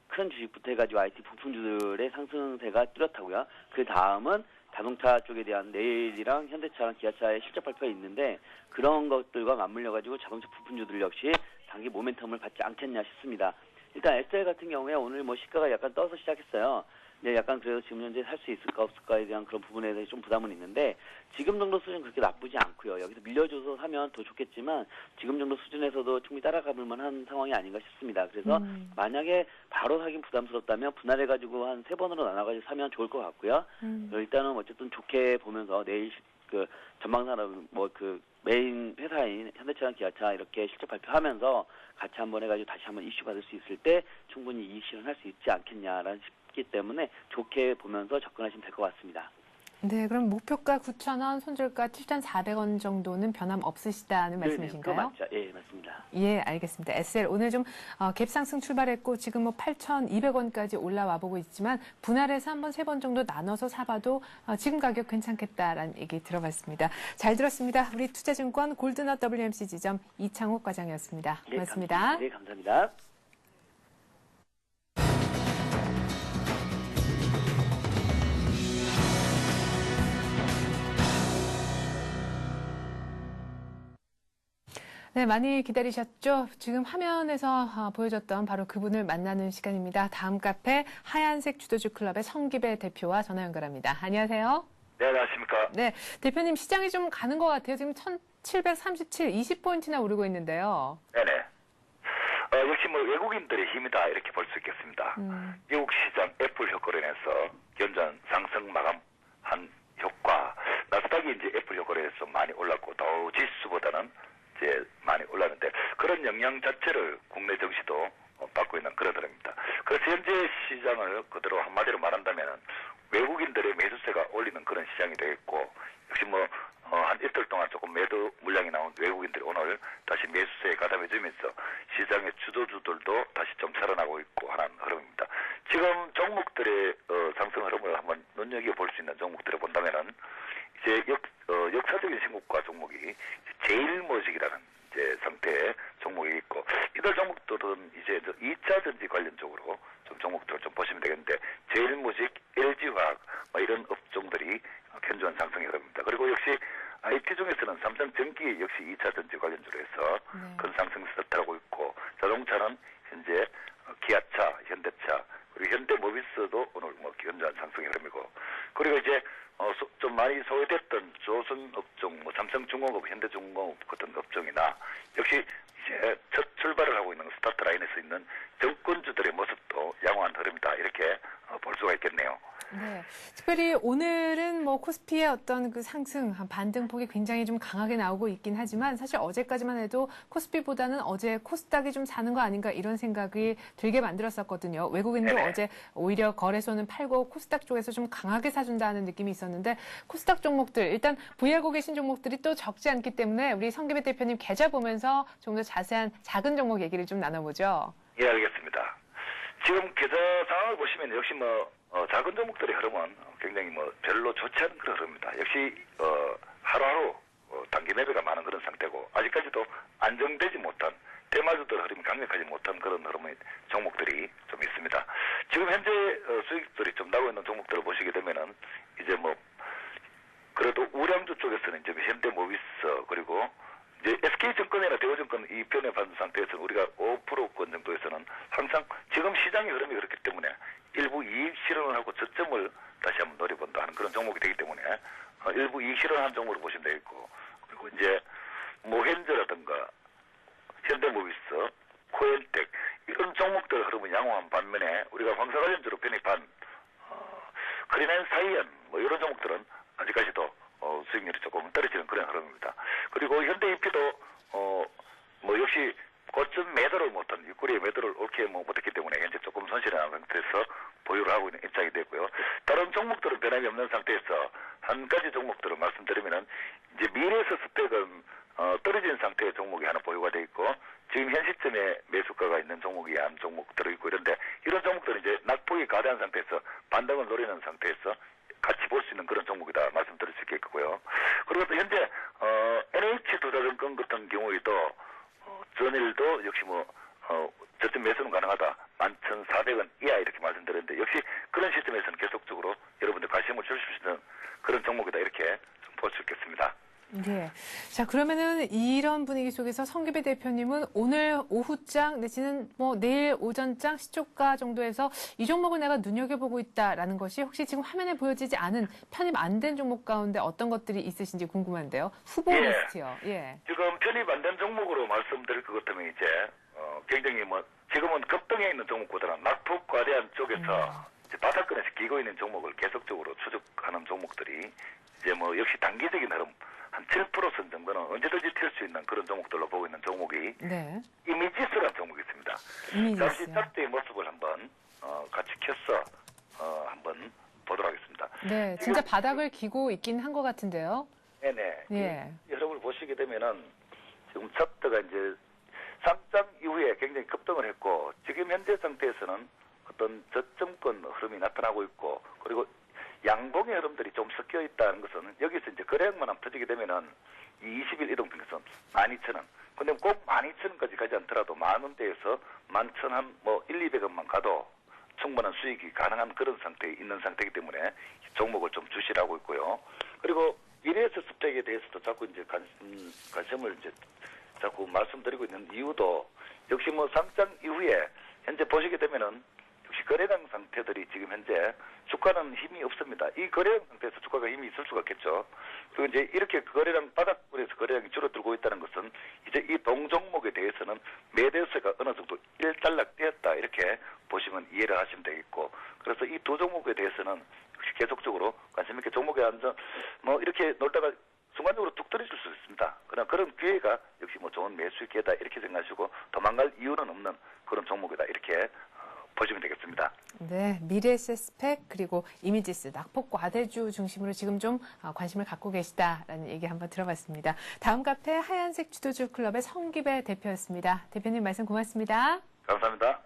큰 주식부터 해가지고 IT 부품주들의 상승세가 뚜렷하고요. 그 다음은 자동차 쪽에 대한 내일이랑 현대차랑 기아차의 실적 발표가 있는데 그런 것들과 맞물려가지고 자동차 부품주들 역시 단기 모멘텀을 받지 않겠냐 싶습니다. 일단 SL 같은 경우에 오늘 시가가 약간 떠서 시작했어요. 네, 약간 그래서 지금 현재 살 수 있을까 없을까에 대한 그런 부분에 대해서 좀 부담은 있는데 지금 정도 수준 그렇게 나쁘지 않고요. 여기서 밀려줘서 사면 더 좋겠지만 지금 정도 수준에서도 충분히 따라가볼 만한 상황이 아닌가 싶습니다. 그래서 만약에 바로 사긴 부담스럽다면 분할해가지고 한 3번으로 나눠가지고 사면 좋을 것 같고요. 일단은 어쨌든 좋게 보면서 내일 그 전망산업 그 메인 회사인 현대차랑 기아차 이렇게 실적 발표하면서 같이 한번 해가지고 다시 한번 이슈 받을 수 있을 때 충분히 이익 실현할 수 있지 않겠냐라는 싶기 때문에 좋게 보면서 접근하시면 될 것 같습니다. 네, 그럼 목표가 9,000원, 손절가 7,400원 정도는 변함 없으시다는 말씀이신가요? 네, 맞죠. 예, 맞습니다. 예, 알겠습니다. SL 오늘 좀 갭상승 출발했고 지금 8,200원까지 올라와 보고 있지만 분할해서 한번 3번 정도 나눠서 사봐도 지금 가격 괜찮겠다라는 얘기 들어봤습니다. 잘 들었습니다. 우리 투자증권 골드넛 WMC 지점 이창욱 과장이었습니다. 고맙습니다. 네, 감사합니다. 네, 많이 기다리셨죠? 지금 화면에서 보여줬던 바로 그분을 만나는 시간입니다. 다음 카페 하얀색 주도주 클럽의 성기배 대표와 전화 연결합니다. 안녕하세요. 네, 안녕하십니까. 네, 대표님 시장이 좀 가는 것 같아요. 지금 1737, 20포인트나 오르고 있는데요. 네네. 역시 외국인들의 힘이다 이렇게 볼 수 있겠습니다. 미국 시장 애플 효과로 인해서 연전 상승 마감한 효과, 나스닥이 이제 애플 효과로 인해서 많이 올랐고 더 지수보다는 이제 많이 올랐는데 그런 영향 자체를 국내 증시도 받고 있는 그런 흐름입니다. 그래서 현재 시장을 그대로 한마디로 말한다면 외국인들의 매수세가 올리는 그런 시장이 되겠고 역시 한 이틀 동안 조금 매도 물량이 나온 외국인들이 오늘 다시 매수세에 가담해주면서 시장의 주도주들도 다시 좀 살아나고 있고 하는 흐름입니다. 지금 종목들의 상승 흐름을 한번 눈여겨볼 수 있는 종목들을 본다면은 이제 역사적인 신고가 종목이 제일모직이라는 이제 상태의 종목이 있고 이들 종목들은 이제 2차 전지 관련 쪽으로 좀 종목들을 좀 보시면 되겠는데 제일모직, LG화학 이런 업종들이 견조한 상승의 흐름입니다. 그리고 역시 IT 중에서는 삼성전기 역시 2차 전지 자동차는 현재 기아차, 현대차, 그리고 현대모비스도 오늘 뭐 견조한 상승의 흐름이고, 그리고 이제 좀 많이 소외됐던 조선업종, 뭐 삼성중공업, 현대중공업 같은 업종이나 역시 이제 첫 출발을 하고 있는 스타트 라인에서 있는 정권주들의 모습도 양호한 흐름이다, 이렇게 볼 수가 있겠네요. 네. 특별히 오늘은 뭐 코스피의 어떤 그 상승, 반등폭이 굉장히 좀 강하게 나오고 있긴 하지만 사실 어제까지만 해도 코스피보다는 어제 코스닥이 좀 사는 거 아닌가 이런 생각이 들게 만들었었거든요. 외국인도 네네. 어제 오히려 거래소는 팔고 코스닥 쪽에서 좀 강하게 사준다는 느낌이 있었는데 코스닥 종목들, 일단 보유하고 계신 종목들이 또 적지 않기 때문에 우리 성기배 대표님 계좌 보면서 좀 더 자세한 작은 종목 얘기를 좀 나눠보죠. 예, 알겠습니다. 지금 계좌 상황을 보시면 역시 작은 종목들의 흐름은 굉장히 별로 좋지 않은 그런 흐름입니다. 역시 하루하루 단기 매매가 많은 그런 상태고, 아직까지도 안정되지 못한, 대마주들 흐름이 강력하지 못한 그런 흐름의 종목들이 좀 있습니다. 지금 현재 수익들이 좀 나고 있는 종목들을 보시게 되면은 이제 그래도 우량주 쪽에서는 이제 현대모비스, 그리고 이제 SK증권이나 대우증권 이 편에 받은 상태에서는 우리가 5%권 정도에서는 항상 지금 시장의 흐름이 그렇기 때문에 일부 이익 실현을 하고 저점을 다시 한번 노려본다 하는 그런 종목이 되기 때문에 일부 이익 실현한 종목으로 보시면 되겠고, 그리고 이제 모헨저라든가 현대모비스, 코엔텍 이런 종목들 흐름은 양호한 반면에 우리가 황사 관련주로 편입한 크리넨사이언 이런 종목들은 아직까지도 수익률이 조금 떨어지는 그런 흐름입니다. 그리고 현대EP도 역시 고점 매도를 못한, 윗꼬리에 매도를 옳게 못했기 때문에 현재 조금 손실이 나는 상태에서 보유를 하고 있는 입장이 되고요. 다른 종목들은 변함이 없는 상태에서 한 가지 종목들을 말씀드리면은 이제 미래에서스펙은 떨어진 상태의 종목이 하나 보유가 돼 있고, 지금 현 시점에 매수가가 있는 종목이 한 종목 들어있고 이런데, 이런 종목들은 이제 낙폭이 가다한 상태에서 반등을 노리는 상태에서 같이 볼 수 있는 그런 종목이다 말씀드릴 수 있겠고요. 그리고 또 현재 NH투자증권 같은 경우에도 전일도 역시 저점 매수는 가능하다, 11,400원 이하 이렇게 말씀드렸는데, 역시 그런 시점에서는 계속적으로 여러분들 관심을 주실 수 있는 그런 종목이다, 이렇게 볼 수 있겠습니다. 네. 자, 그러면은 이런 분위기 속에서 성기배 대표님은 오늘 오후장 내지는 내일 오전장 시초가 정도에서 이 종목을 내가 눈여겨보고 있다라는 것이 혹시 지금 화면에 보여지지 않은 편입 안 된 종목 가운데 어떤 것들이 있으신지 궁금한데요. 후보 예. 리스트요. 예. 지금 편입 안 된 종목으로 말씀드릴 것 같으면 이제 굉장히 지금은 급등해 있는 종목보다는 낙폭 과대한 쪽에서 이제 바닥권에서 기고 있는 종목을 계속적으로 추적하는 종목들이 이제 역시 단기적인 흐름 한 7% 정도는 언제든지 튈 수 있는 그런 종목들로 보고 있는 종목이 네. 이미지스라는 종목이 있습니다. 잠시 차트의 모습을 한번 같이 켜서 한번 보도록 하겠습니다. 네, 진짜 바닥을 기고 있긴 한 것 같은데요. 네네. 예. 여러분을 보시게 되면은 지금 차트가 이제 상장 이후에 굉장히 급등을 했고, 지금 현재 상태에서는 어떤 저점권 흐름이 나타나고 있고, 그리고 양봉의 흐름들이 좀 섞여 있다는 것은 여기서 이제 거래량만 한번 터지게 되면은 이 20일 이동평선 12,000원. 근데 꼭 12,000원까지 가지 않더라도 10,000원대에서 11,000원 한 100-200원만 가도 충분한 수익이 가능한 그런 상태에 있는 상태이기 때문에 종목을 좀 주시라고 있고요. 그리고 미래에서 스펙에 대해서도 자꾸 이제 관심을 이제 자꾸 말씀드리고 있는 이유도 역시 상장 이후에 현재 보시게 되면은 역시 거래량 상태들이 지금 현재 주가는 힘이 없습니다. 이 거래량 상태에서 주가가 힘이 있을 수가 없겠죠. 그리고 이제 이렇게 거래량 바닥권에서 거래량이 줄어들고 있다는 것은 이제 이 동종목에 대해서는 매대세가 어느 정도 일단락되었다, 이렇게 보시면 이해를 하시면 되겠고, 그래서 이 두 종목에 대해서는 역시 계속적으로 관심 있게 종목에 앉아 이렇게 놀다가 순간적으로 뚝 떨어질 수 있습니다. 그러나 그런 기회가 역시 좋은 매수의 기회다, 이렇게 생각하시고 도망갈 이유는 없는 그런 종목이다, 이렇게 보시면 되겠습니다. 네, 미래에셋스펙 그리고 이미지스, 낙폭 과대주 중심으로 지금 좀 관심을 갖고 계시다라는 얘기 한번 들어봤습니다. 다음 카페 하얀색 주도주 클럽의 성기배 대표였습니다. 대표님 말씀 고맙습니다. 감사합니다.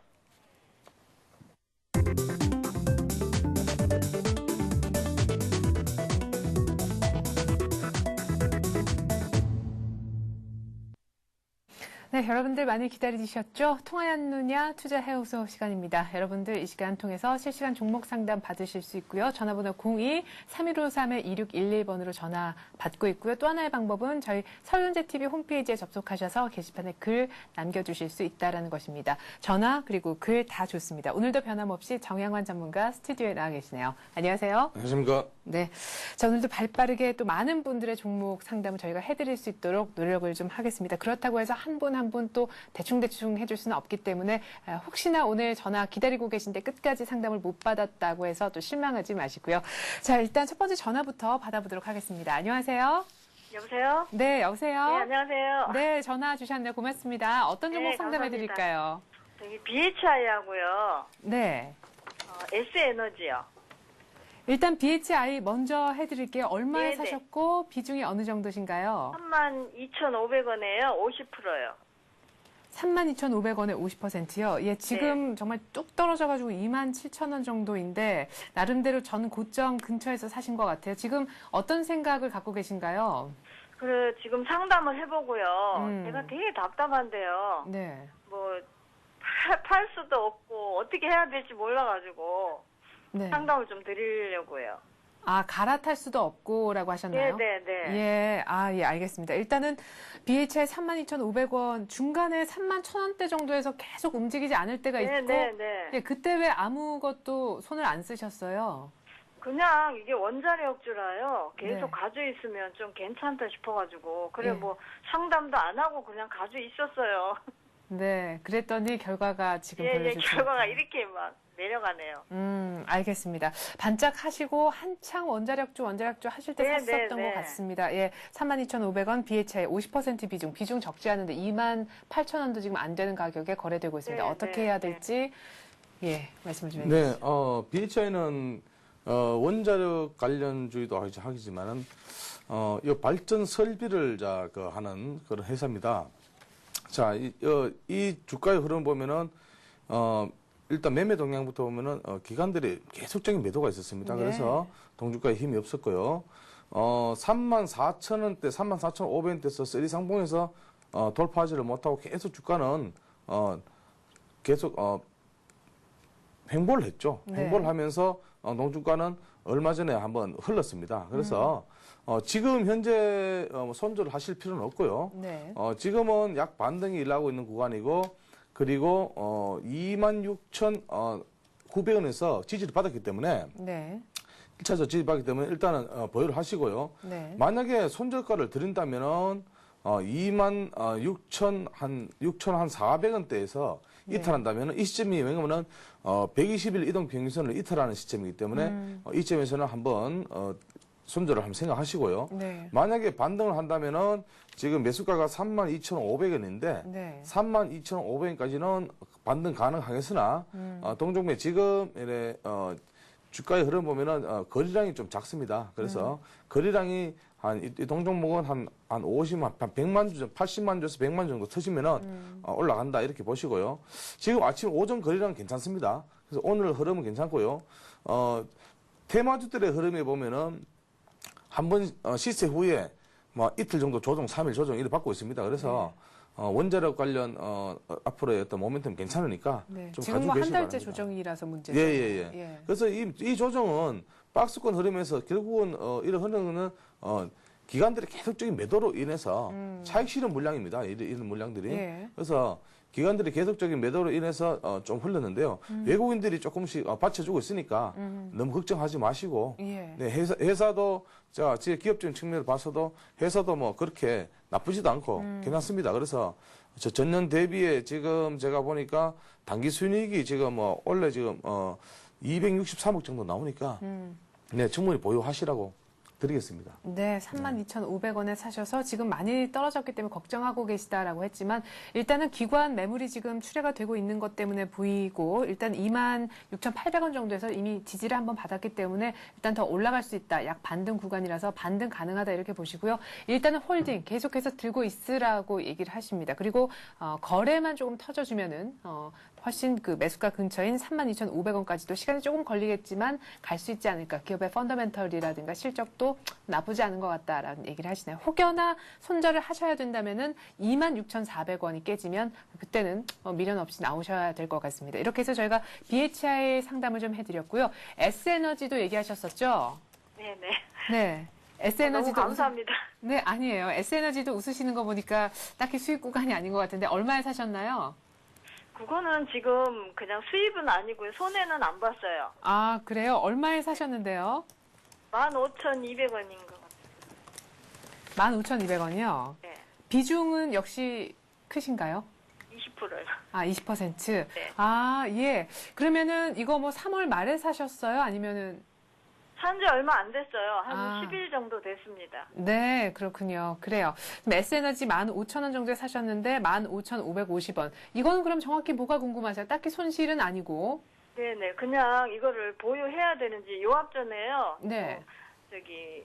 네, 여러분들 많이 기다리셨죠? 통화연누냐 투자해오소 시간입니다. 여러분들 이 시간 통해서 실시간 종목 상담 받으실 수 있고요. 전화번호 02-3153-2611번으로 전화 받고 있고요. 또 하나의 방법은 저희 서윤재TV 홈페이지에 접속하셔서 게시판에 글 남겨주실 수 있다는 것입니다. 전화 그리고 글 다 좋습니다. 오늘도 변함없이 정양환 전문가 스튜디오에 나와 계시네요. 안녕하세요. 안녕하십니까. 네, 자, 오늘도 발빠르게 또 많은 분들의 종목 상담을 저희가 해드릴 수 있도록 노력을 좀 하겠습니다. 그렇다고 해서 한 분 한 분 또 대충대충 해줄 수는 없기 때문에 혹시나 오늘 전화 기다리고 계신데 끝까지 상담을 못 받았다고 해서 또 실망하지 마시고요. 자, 일단 첫 번째 전화부터 받아보도록 하겠습니다. 안녕하세요. 여보세요? 네, 여보세요. 네, 안녕하세요. 네, 전화 주셨네요. 고맙습니다. 어떤 종목 네, 상담해 감사합니다. 드릴까요? 저기 BHI하고요. 네. S에너지요. 일단 BHI 먼저 해드릴게요. 얼마에 네네. 사셨고 비중이 어느 정도신가요? 32,500원에요. 50%요. 32,500원에 50%요. 예, 지금 정말 뚝 떨어져가지고 27,000원 정도인데 나름대로 전 고점 근처에서 사신 것 같아요. 지금 어떤 생각을 갖고 계신가요? 그래, 지금 상담을 해보고요. 제가 되게 답답한데요. 네. 뭐, 팔 수도 없고, 어떻게 해야 될지 몰라가지고, 네. 상담을 좀 드리려고요. 아, 갈아탈 수도 없고라고 하셨나요? 네네네. 예, 예, 알겠습니다. 일단은 BHI 32,500원 중간에 31,000원대 정도에서 계속 움직이지 않을 때가 있고, 네네네. 예, 그때 왜 아무것도 손을 안 쓰셨어요? 그냥 이게 원자력주라요. 계속 네. 가지고 있으면 좀 괜찮다 싶어가지고, 그래, 예. 뭐, 상담도 안 하고 그냥 가지고 있었어요. 네, 그랬더니 결과가 지금 별로 예, 좋지 결과가 않아요. 이렇게 막 내려가네요. 알겠습니다. 반짝하시고 한창 원자력주 하실 때 네, 샀었던 네, 것 네. 같습니다. 예, 32,500원 BHI 50% 비중 적지 않은데 28,000원도 지금 안 되는 가격에 거래되고 있습니다. 네, 어떻게 네, 해야 네. 될지 예, 말씀을 좀 네, 해주시죠. BHI는 원자력 관련주의도 하지만은 이 발전 설비를 하는 그런 회사입니다. 자, 이 주가의 흐름 보면은 일단 매매 동향부터 보면은 기관들이 계속적인 매도가 있었습니다. 네. 그래서 동주가에 힘이 없었고요. 34,000원대, 34,500원대에서 쓰리 상봉에서 돌파하지를 못하고 계속 주가는 계속 횡보를 했죠. 네. 횡보를 하면서 농주가는 얼마 전에 한번 흘렀습니다. 그래서 지금 현재 손절을 하실 필요는 없고요. 네. 지금은 약 반등이 일어나고 있는 구간이고, 그리고 26,900원에서 지지를 받았기 때문에 네. 1차적 지지받기 때문에 일단은 보유를 하시고요. 네. 만약에 손절가를 드린다면은 26,400원대에서 네. 이탈한다면은 이 시점이 왜냐면은 120일 이동 평균선을 이탈하는 시점이기 때문에 이 점에서는 한번 손절을 한번 생각하시고요. 네. 만약에 반등을 한다면은 지금 매수가가 32,500원인데 네. 32,500원까지는 반등 가능하겠으나 동종매 지금 이래 주가의 흐름 보면은 거래량이 좀 작습니다. 그래서 거래량이 이 동종목은 한 50만, 한 100만 주, 80만 주에서 100만 정도 터지면은 올라간다 이렇게 보시고요. 지금 아침 오전 거래량은 괜찮습니다. 그래서 오늘 흐름은 괜찮고요. 테마주들의 흐름에 보면은 한번 시세 후에 뭐 이틀 정도 조정, 3일 조정 이렇게 받고 있습니다. 그래서 원자력 관련 앞으로의 어떤 모멘텀 괜찮으니까 네. 좀 지금 가지고 뭐 한 계시기 달째 바랍니다. 조정이라서 문제죠. 예. 그래서 이 조정은 박스권 흐름에서 결국은 이런 흐름은 기관들의 계속적인 매도로 인해서 차익 실현 물량입니다. 이런 물량들이. 예. 그래서 기관들이 계속적인 매도로 인해서 좀 흘렀는데요. 외국인들이 조금씩 받쳐주고 있으니까 너무 걱정하지 마시고 예. 네, 회사도 자, 제 기업적인 측면을 봐서도 회사도 뭐 그렇게 나쁘지도 않고 괜찮습니다. 그래서 저 전년 대비에 지금 제가 보니까 단기 순이익이 지금 원래 지금 263억 정도 나오니까 네, 충분히 보유하시라고 드리겠습니다. 네, 32,500원에 사셔서 지금 많이 떨어졌기 때문에 걱정하고 계시다라고 했지만 일단은 기관 매물이 지금 출회가 되고 있는 것 때문에 보이고 일단 26,800원 정도에서 이미 지지를 한번 받았기 때문에 일단 더 올라갈 수 있다. 약 반등 구간이라서 반등 가능하다 이렇게 보시고요. 일단은 홀딩 계속해서 들고 있으라고 얘기를 하십니다. 그리고 거래만 조금 터져주면은 훨씬 그 매수가 근처인 32,500원까지도 시간이 조금 걸리겠지만 갈 수 있지 않을까. 기업의 펀더멘털이라든가 실적도 가격도 나쁘지 않은 것 같다라는 얘기를 하시나요? 혹여나 손절을 하셔야 된다면은 26,400원이 깨지면 그때는 미련 없이 나오셔야 될 것 같습니다. 이렇게 해서 저희가 BHI 상담을 좀 해드렸고요. S에너지도 얘기하셨었죠? 네네. 네. S에너지도 너무 감사합니다. 네, 아니에요. S에너지도 웃으시는 거 보니까 딱히 수익 구간이 아닌 것 같은데 얼마에 사셨나요? 그거는 지금 그냥 수입은 아니고요. 손해는 안 봤어요. 아, 그래요? 얼마에 사셨는데요? 15,200원인 것 같아요. 15,200원이요? 네. 비중은 역시 크신가요? 20%요. 아, 20%? 네. 아, 예. 그러면은 이거 뭐 3월 말에 사셨어요? 아니면은? 산 지 얼마 안 됐어요. 한 아. 10일 정도 됐습니다. 네, 그렇군요. 그래요. 그럼 S에너지 15,000원 정도에 사셨는데 15,550원. 이거는 그럼 정확히 뭐가 궁금하세요? 딱히 손실은 아니고. 네네. 그냥 이거를 보유해야 되는지 요 앞전에요. 네. 저기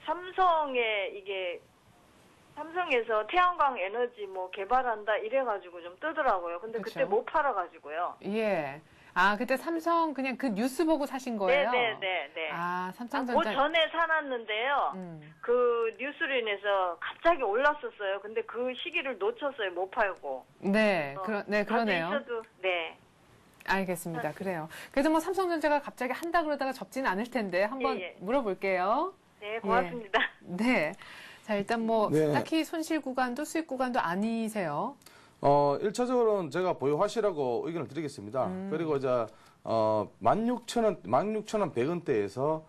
삼성에 이게 삼성에서 태양광 에너지 뭐 개발한다 이래가지고 좀 뜨더라고요. 근데 그쵸. 그때 못 팔아가지고요. 예. 아, 그때 삼성 그냥 그 뉴스 보고 사신 거예요? 네네네네. 아, 그 삼성전자. 전에 사놨는데요. 그 뉴스로 인해서 갑자기 올랐었어요. 근데 그 시기를 놓쳤어요. 못 팔고. 네, 네, 그러네요. 가지고 있어도, 네. 알겠습니다. 그래요. 그래도 뭐 삼성전자가 갑자기 한다 그러다가 접지는 않을 텐데 한번 예. 물어볼게요. 네, 고맙습니다. 네. 자, 일단 뭐 네. 딱히 손실 구간도 수익 구간도 아니세요. 1차적으로는 제가 보유하시라고 의견을 드리겠습니다. 그리고 이제 16,000원 100원대에서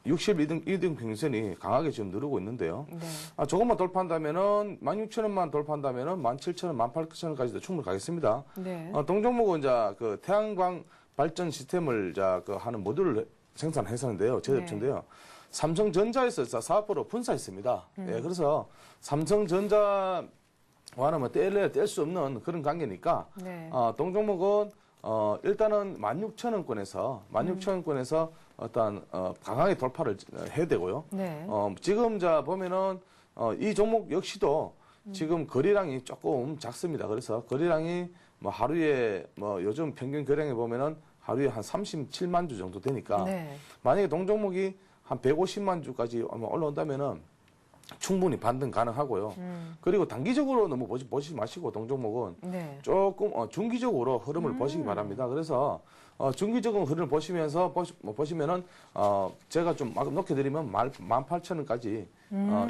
62등 평균선이 강하게 지금 누르고 있는데요. 네. 조금만 돌파한다면은 16,000원만 돌파한다면은 17,000원, 18,000원까지도 충분히 가겠습니다. 네. 동종목은 이제 그 태양광 발전 시스템을 하는 모듈을 생산했었는데요. 제조업체인데요. 삼성전자에서 사업부로 분사했습니다. 예, 그래서 삼성전자 와는 뭐 뗄래야 뗄 수 없는 그런 관계니까 네. 동종목은 일단은 16,000원권에서 어떤 강하게 돌파를 해야 되고요. 네. 지금 보면은 이 종목 역시도 지금 거래량이 조금 작습니다. 그래서 거래량이 뭐 하루에 뭐 요즘 평균 거래량에 보면은 하루에 한 37만 주 정도 되니까 네. 만약에 동종목이 한 150만 주까지 올라온다면은 충분히 반등 가능하고요. 그리고 단기적으로 너무 보지 마시고 동종목은 네. 조금 중기적으로 흐름을 보시기 바랍니다. 그래서 중기적인 흐름을 보시면서 보시면은 제가 좀 막 놓게드리면 18,000원까지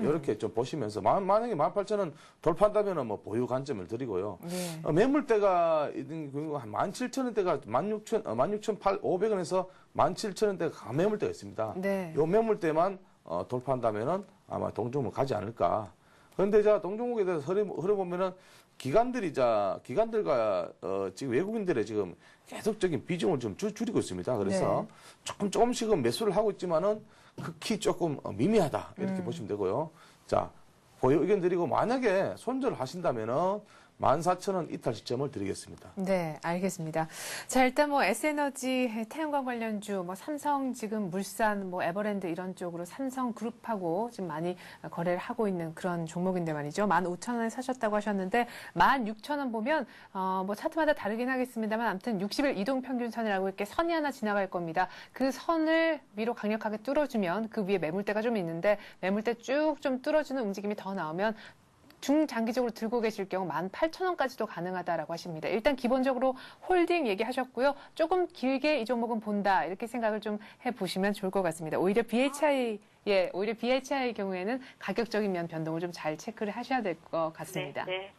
이렇게 좀 보시면서 만약에 18,000원 돌파한다면은 뭐 보유 관점을 드리고요. 네. 매물대가 한 17,000원대가 16,500원에서 17,000원대가 강매물대가 있습니다. 네. 요 매물대만 돌파한다면은 아마 동종목 가지 않을까. 그런데 동종목에 대해서 흐려보면은 기관들과 지금 외국인들의 지금 계속적인 비중을 좀 줄이고 있습니다. 그래서 네. 조금씩은 매수를 하고 있지만은 극히 조금 미미하다. 이렇게 보시면 되고요. 자, 보유 의견 드리고 만약에 손절을 하신다면은 14,000원 이탈 시점을 드리겠습니다. 네, 알겠습니다. 자, 일단 뭐 S에너지, 태양광 관련주, 뭐 삼성 지금 물산, 뭐 에버랜드 이런 쪽으로 삼성그룹하고 지금 많이 거래를 하고 있는 그런 종목인데 말이죠. 15,000원에 사셨다고 하셨는데 16,000원 보면 뭐 차트마다 다르긴 하겠습니다만 아무튼 60일 이동 평균선이라고 이렇게 선이 하나 지나갈 겁니다. 그 선을 위로 강력하게 뚫어주면 그 위에 매물대가 좀 있는데 매물대 쭉 좀 뚫어주는 움직임이 더 나오면 중장기적으로 들고 계실 경우 18,000원까지도 가능하다라고 하십니다. 일단 기본적으로 홀딩 얘기하셨고요. 조금 길게 이 종목은 본다 이렇게 생각을 좀 해보시면 좋을 것 같습니다. 오히려 BHI 경우에는 가격적인 면 변동을 좀 잘 체크를 하셔야 될 것 같습니다. 네.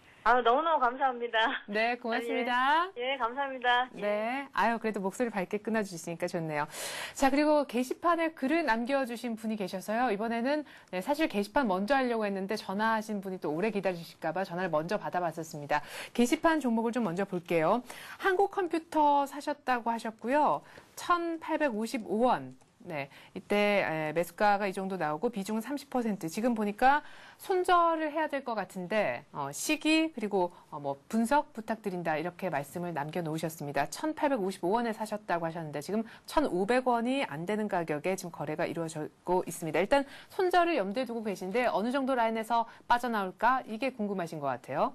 너무너무 감사합니다. 네, 고맙습니다. 예, 감사합니다. 네. 그래도 목소리 밝게 끊어주시니까 좋네요. 자, 그리고 게시판에 글을 남겨주신 분이 계셔서요. 이번에는 사실 게시판 먼저 하려고 했는데 전화하신 분이 또 오래 기다리실까봐 전화를 먼저 받아봤었습니다. 게시판 종목을 좀 먼저 볼게요. 한국컴퓨터 사셨다고 하셨고요. 1,855원. 네, 이때 매수가가 이 정도 나오고 비중은 30%. 지금 보니까 손절을 해야 될 것 같은데 시기 그리고 뭐 분석 부탁드린다 이렇게 말씀을 남겨놓으셨습니다. 1,855원에 사셨다고 하셨는데 지금 1,500원이 안 되는 가격에 지금 거래가 이루어지고 있습니다. 일단 손절을 염두에 두고 계신데 어느 정도 라인에서 빠져나올까 이게 궁금하신 것 같아요.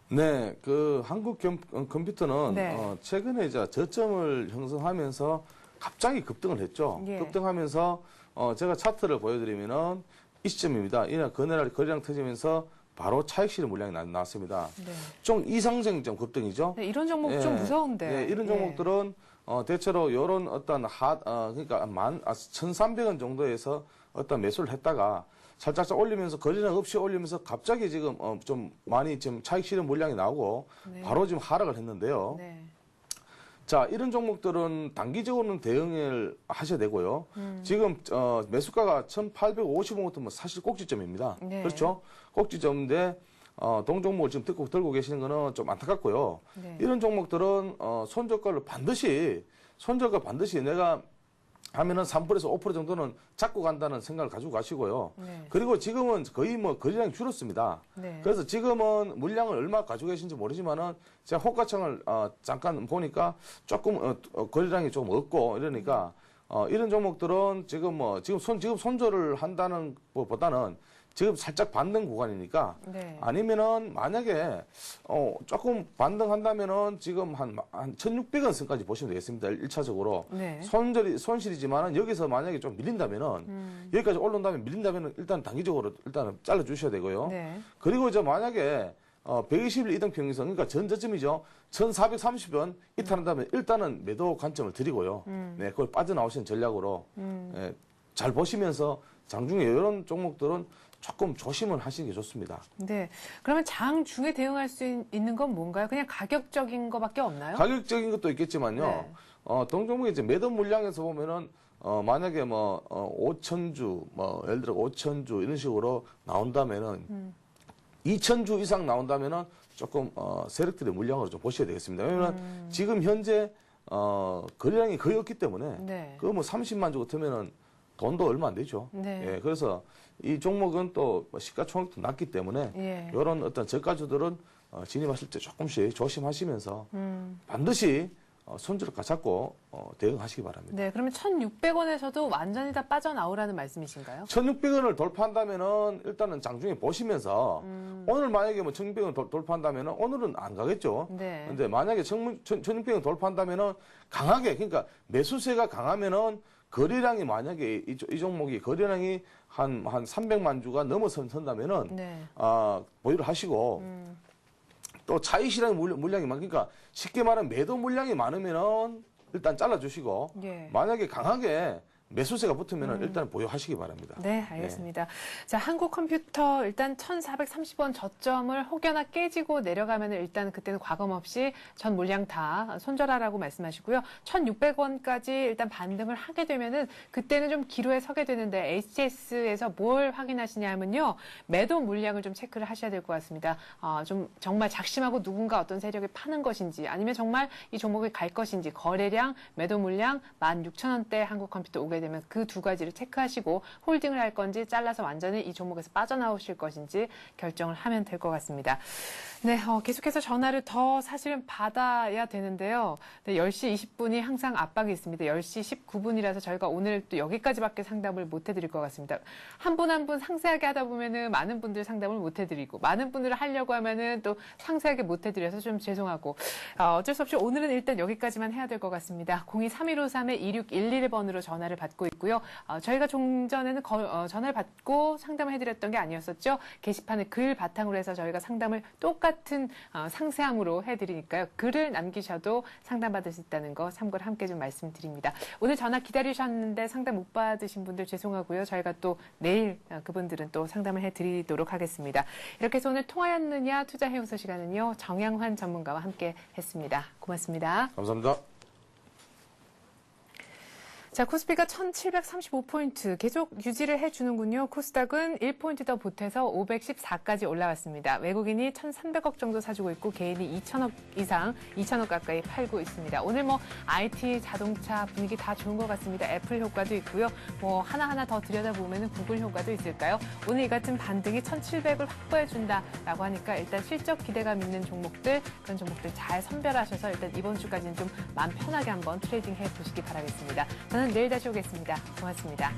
네, 그 한국 컴퓨터는 네. 최근에 저점을 형성하면서 갑자기 급등을 했죠. 예. 급등하면서 제가 차트를 보여드리면은 이 시점입니다. 이날 그날 거래량 터지면서 바로 차익 실현 물량이 나왔습니다. 네. 좀 이상적인 급등이죠. 네, 이런 종목 좀 무서운데. 네, 이런 종목들은 대체로 이런 어떤 그러니까 1,300원 정도에서 어떤 매수를 했다가 살짝 올리면서 거래량 없이 올리면서 갑자기 지금 좀 많이 지금 차익 실현 물량이 나오고 네. 바로 바로 지금 하락을 했는데요. 네. 자, 이런 종목들은 단기적으로는 대응을 하셔야 되고요. 지금 매수가가 1,850원부터 사실 꼭지점입니다. 네. 그렇죠? 꼭지점인데 동종목을 지금 들고 계시는 거는 좀 안타깝고요. 네. 이런 종목들은 손절가를 반드시 내가 하면은 3%에서 5% 정도는 잡고 간다는 생각을 가지고 가시고요. 네. 그리고 지금은 거의 뭐 거래량이 줄었습니다. 네. 그래서 지금은 물량을 얼마 가지고 계신지 모르지만은 제가 호가창을 잠깐 보니까 조금 거래량이 조금 없고 이러니까 이런 종목들은 지금 손절을 한다는 것보다는 지금 살짝 반등 구간이니까 네. 아니면은 만약에 조금 반등한다면은 지금 한 1,600원 선까지 보시면 되겠습니다. 1차적으로. 네. 손실이지만은 여기서 만약에 좀 밀린다면은 여기까지 올라온다면 밀린다면은 일단 단기적으로 일단은 잘라 주셔야 되고요. 네. 그리고 만약에 120일 이동 평균선 그러니까 전저점이죠. 1,430원 이탈한다면 일단은 매도 관점을 드리고요. 네, 그걸 빠져나오시는 전략으로 예, 잘 보시면서 장중에 이런 종목들은 조금 조심을 하시는 게 좋습니다. 네. 그러면 장 중에 대응할 수 있는 건 뭔가요? 그냥 가격적인 거밖에 없나요? 가격적인 것도 있겠지만요. 네. 동종목의 이제 매도 물량에서 보면은 만약에 5,000주, 예를 들어 5,000주 이런 식으로 나온다면은 2,000주 이상 나온다면은 조금 세력들의 물량으로 좀 보셔야 되겠습니다. 왜냐면 지금 현재 거래량이 거의 없기 때문에 네. 그 30만 주 같으면은 돈도 얼마 안 되죠. 네. 예, 그래서 이 종목은 또 시가총액도 낮기 때문에 예. 이런 어떤 저가주들은 진입하실 때 조금씩 조심하시면서 반드시 손절가 잡고 대응하시기 바랍니다. 네. 그러면 1,600원에서도 완전히 다 빠져나오라는 말씀이신가요? 1,600원을 돌파한다면은 일단은 장중에 보시면서 오늘 만약에 1,600원 돌파한다면은 오늘은 안 가겠죠. 네. 근데 만약에 1,600원 돌파한다면은 강하게 그러니까 매수세가 강하면은 거래량이 만약에 이 종목이 거래량이 한 300만 주가 넘어선다면은 네. 보유를 하시고 또 차익 실현 물량이 많으니까 쉽게 말하면 매도 물량이 많으면은 일단 잘라주시고 예. 만약에 강하게 매수세가 붙으면 일단 보유하시기 바랍니다. 네, 알겠습니다. 자, 한국컴퓨터 일단 1,430원 저점을 혹여나 깨지고 내려가면 일단 그때는 과감 없이 전 물량 다 손절하라고 말씀하시고요. 1,600원까지 일단 반등을 하게 되면은 그때는 좀 기로에 서게 되는데 HS에서 뭘 확인하시냐 하면요. 매도 물량을 좀 체크를 하셔야 될 것 같습니다. 좀 정말 작심하고 누군가 어떤 세력이 파는 것인지 아니면 정말 이 종목이 갈 것인지 거래량, 매도 물량 16,000원대 한국컴퓨터 오게 되면 그 두 가지를 체크하시고 홀딩을 할 건지 잘라서 완전히 이 종목에서 빠져나오실 것인지 결정을 하면 될 것 같습니다. 네, 계속해서 전화를 더 사실은 받아야 되는데요. 네, 10시 20분이 항상 압박이 있습니다. 10시 19분이라서 저희가 오늘 또 여기까지밖에 상담을 못 해드릴 것 같습니다. 한 분 한 분 상세하게 하다 보면은 많은 분들 상담을 못 해드리고 많은 분들을 하려고 하면은 또 상세하게 못 해드려서 좀 죄송하고 어쩔 수 없이 오늘은 일단 여기까지만 해야 될 것 같습니다. 02-3153-2611번으로 전화를 받고 있고요. 저희가 좀 전에는 전화를 받고 상담을 해드렸던 게 아니었었죠. 게시판에 글 바탕으로 해서 저희가 상담을 똑같은 상세함으로 해드리니까요. 글을 남기셔도 상담받을 수 있다는 거 참고로 함께 좀 말씀드립니다. 오늘 전화 기다리셨는데 상담 못 받으신 분들 죄송하고요. 저희가 또 내일 그분들은 또 상담을 해드리도록 하겠습니다. 이렇게 해서 오늘 통화였느냐 투자해용서 시간은요. 정양환 전문가와 함께 했습니다. 고맙습니다. 감사합니다. 자, 코스피가 1,735포인트 계속 유지를 해주는군요. 코스닥은 1포인트 더 보태서 514까지 올라왔습니다. 외국인이 1,300억 정도 사주고 있고 개인이 2,000억 이상, 2,000억 가까이 팔고 있습니다. 오늘 IT, 자동차 분위기 다 좋은 것 같습니다. 애플 효과도 있고요. 하나하나 더 들여다보면 구글 효과도 있을까요? 오늘 이 같은 반등이 1,700을 확보해준다라고 하니까 일단 실적 기대감 있는 종목들, 그런 종목들 잘 선별하셔서 일단 이번 주까지는 좀 마음 편하게 한번 트레이딩 해보시기 바라겠습니다. 저는 내일 다시 오겠습니다. 고맙습니다.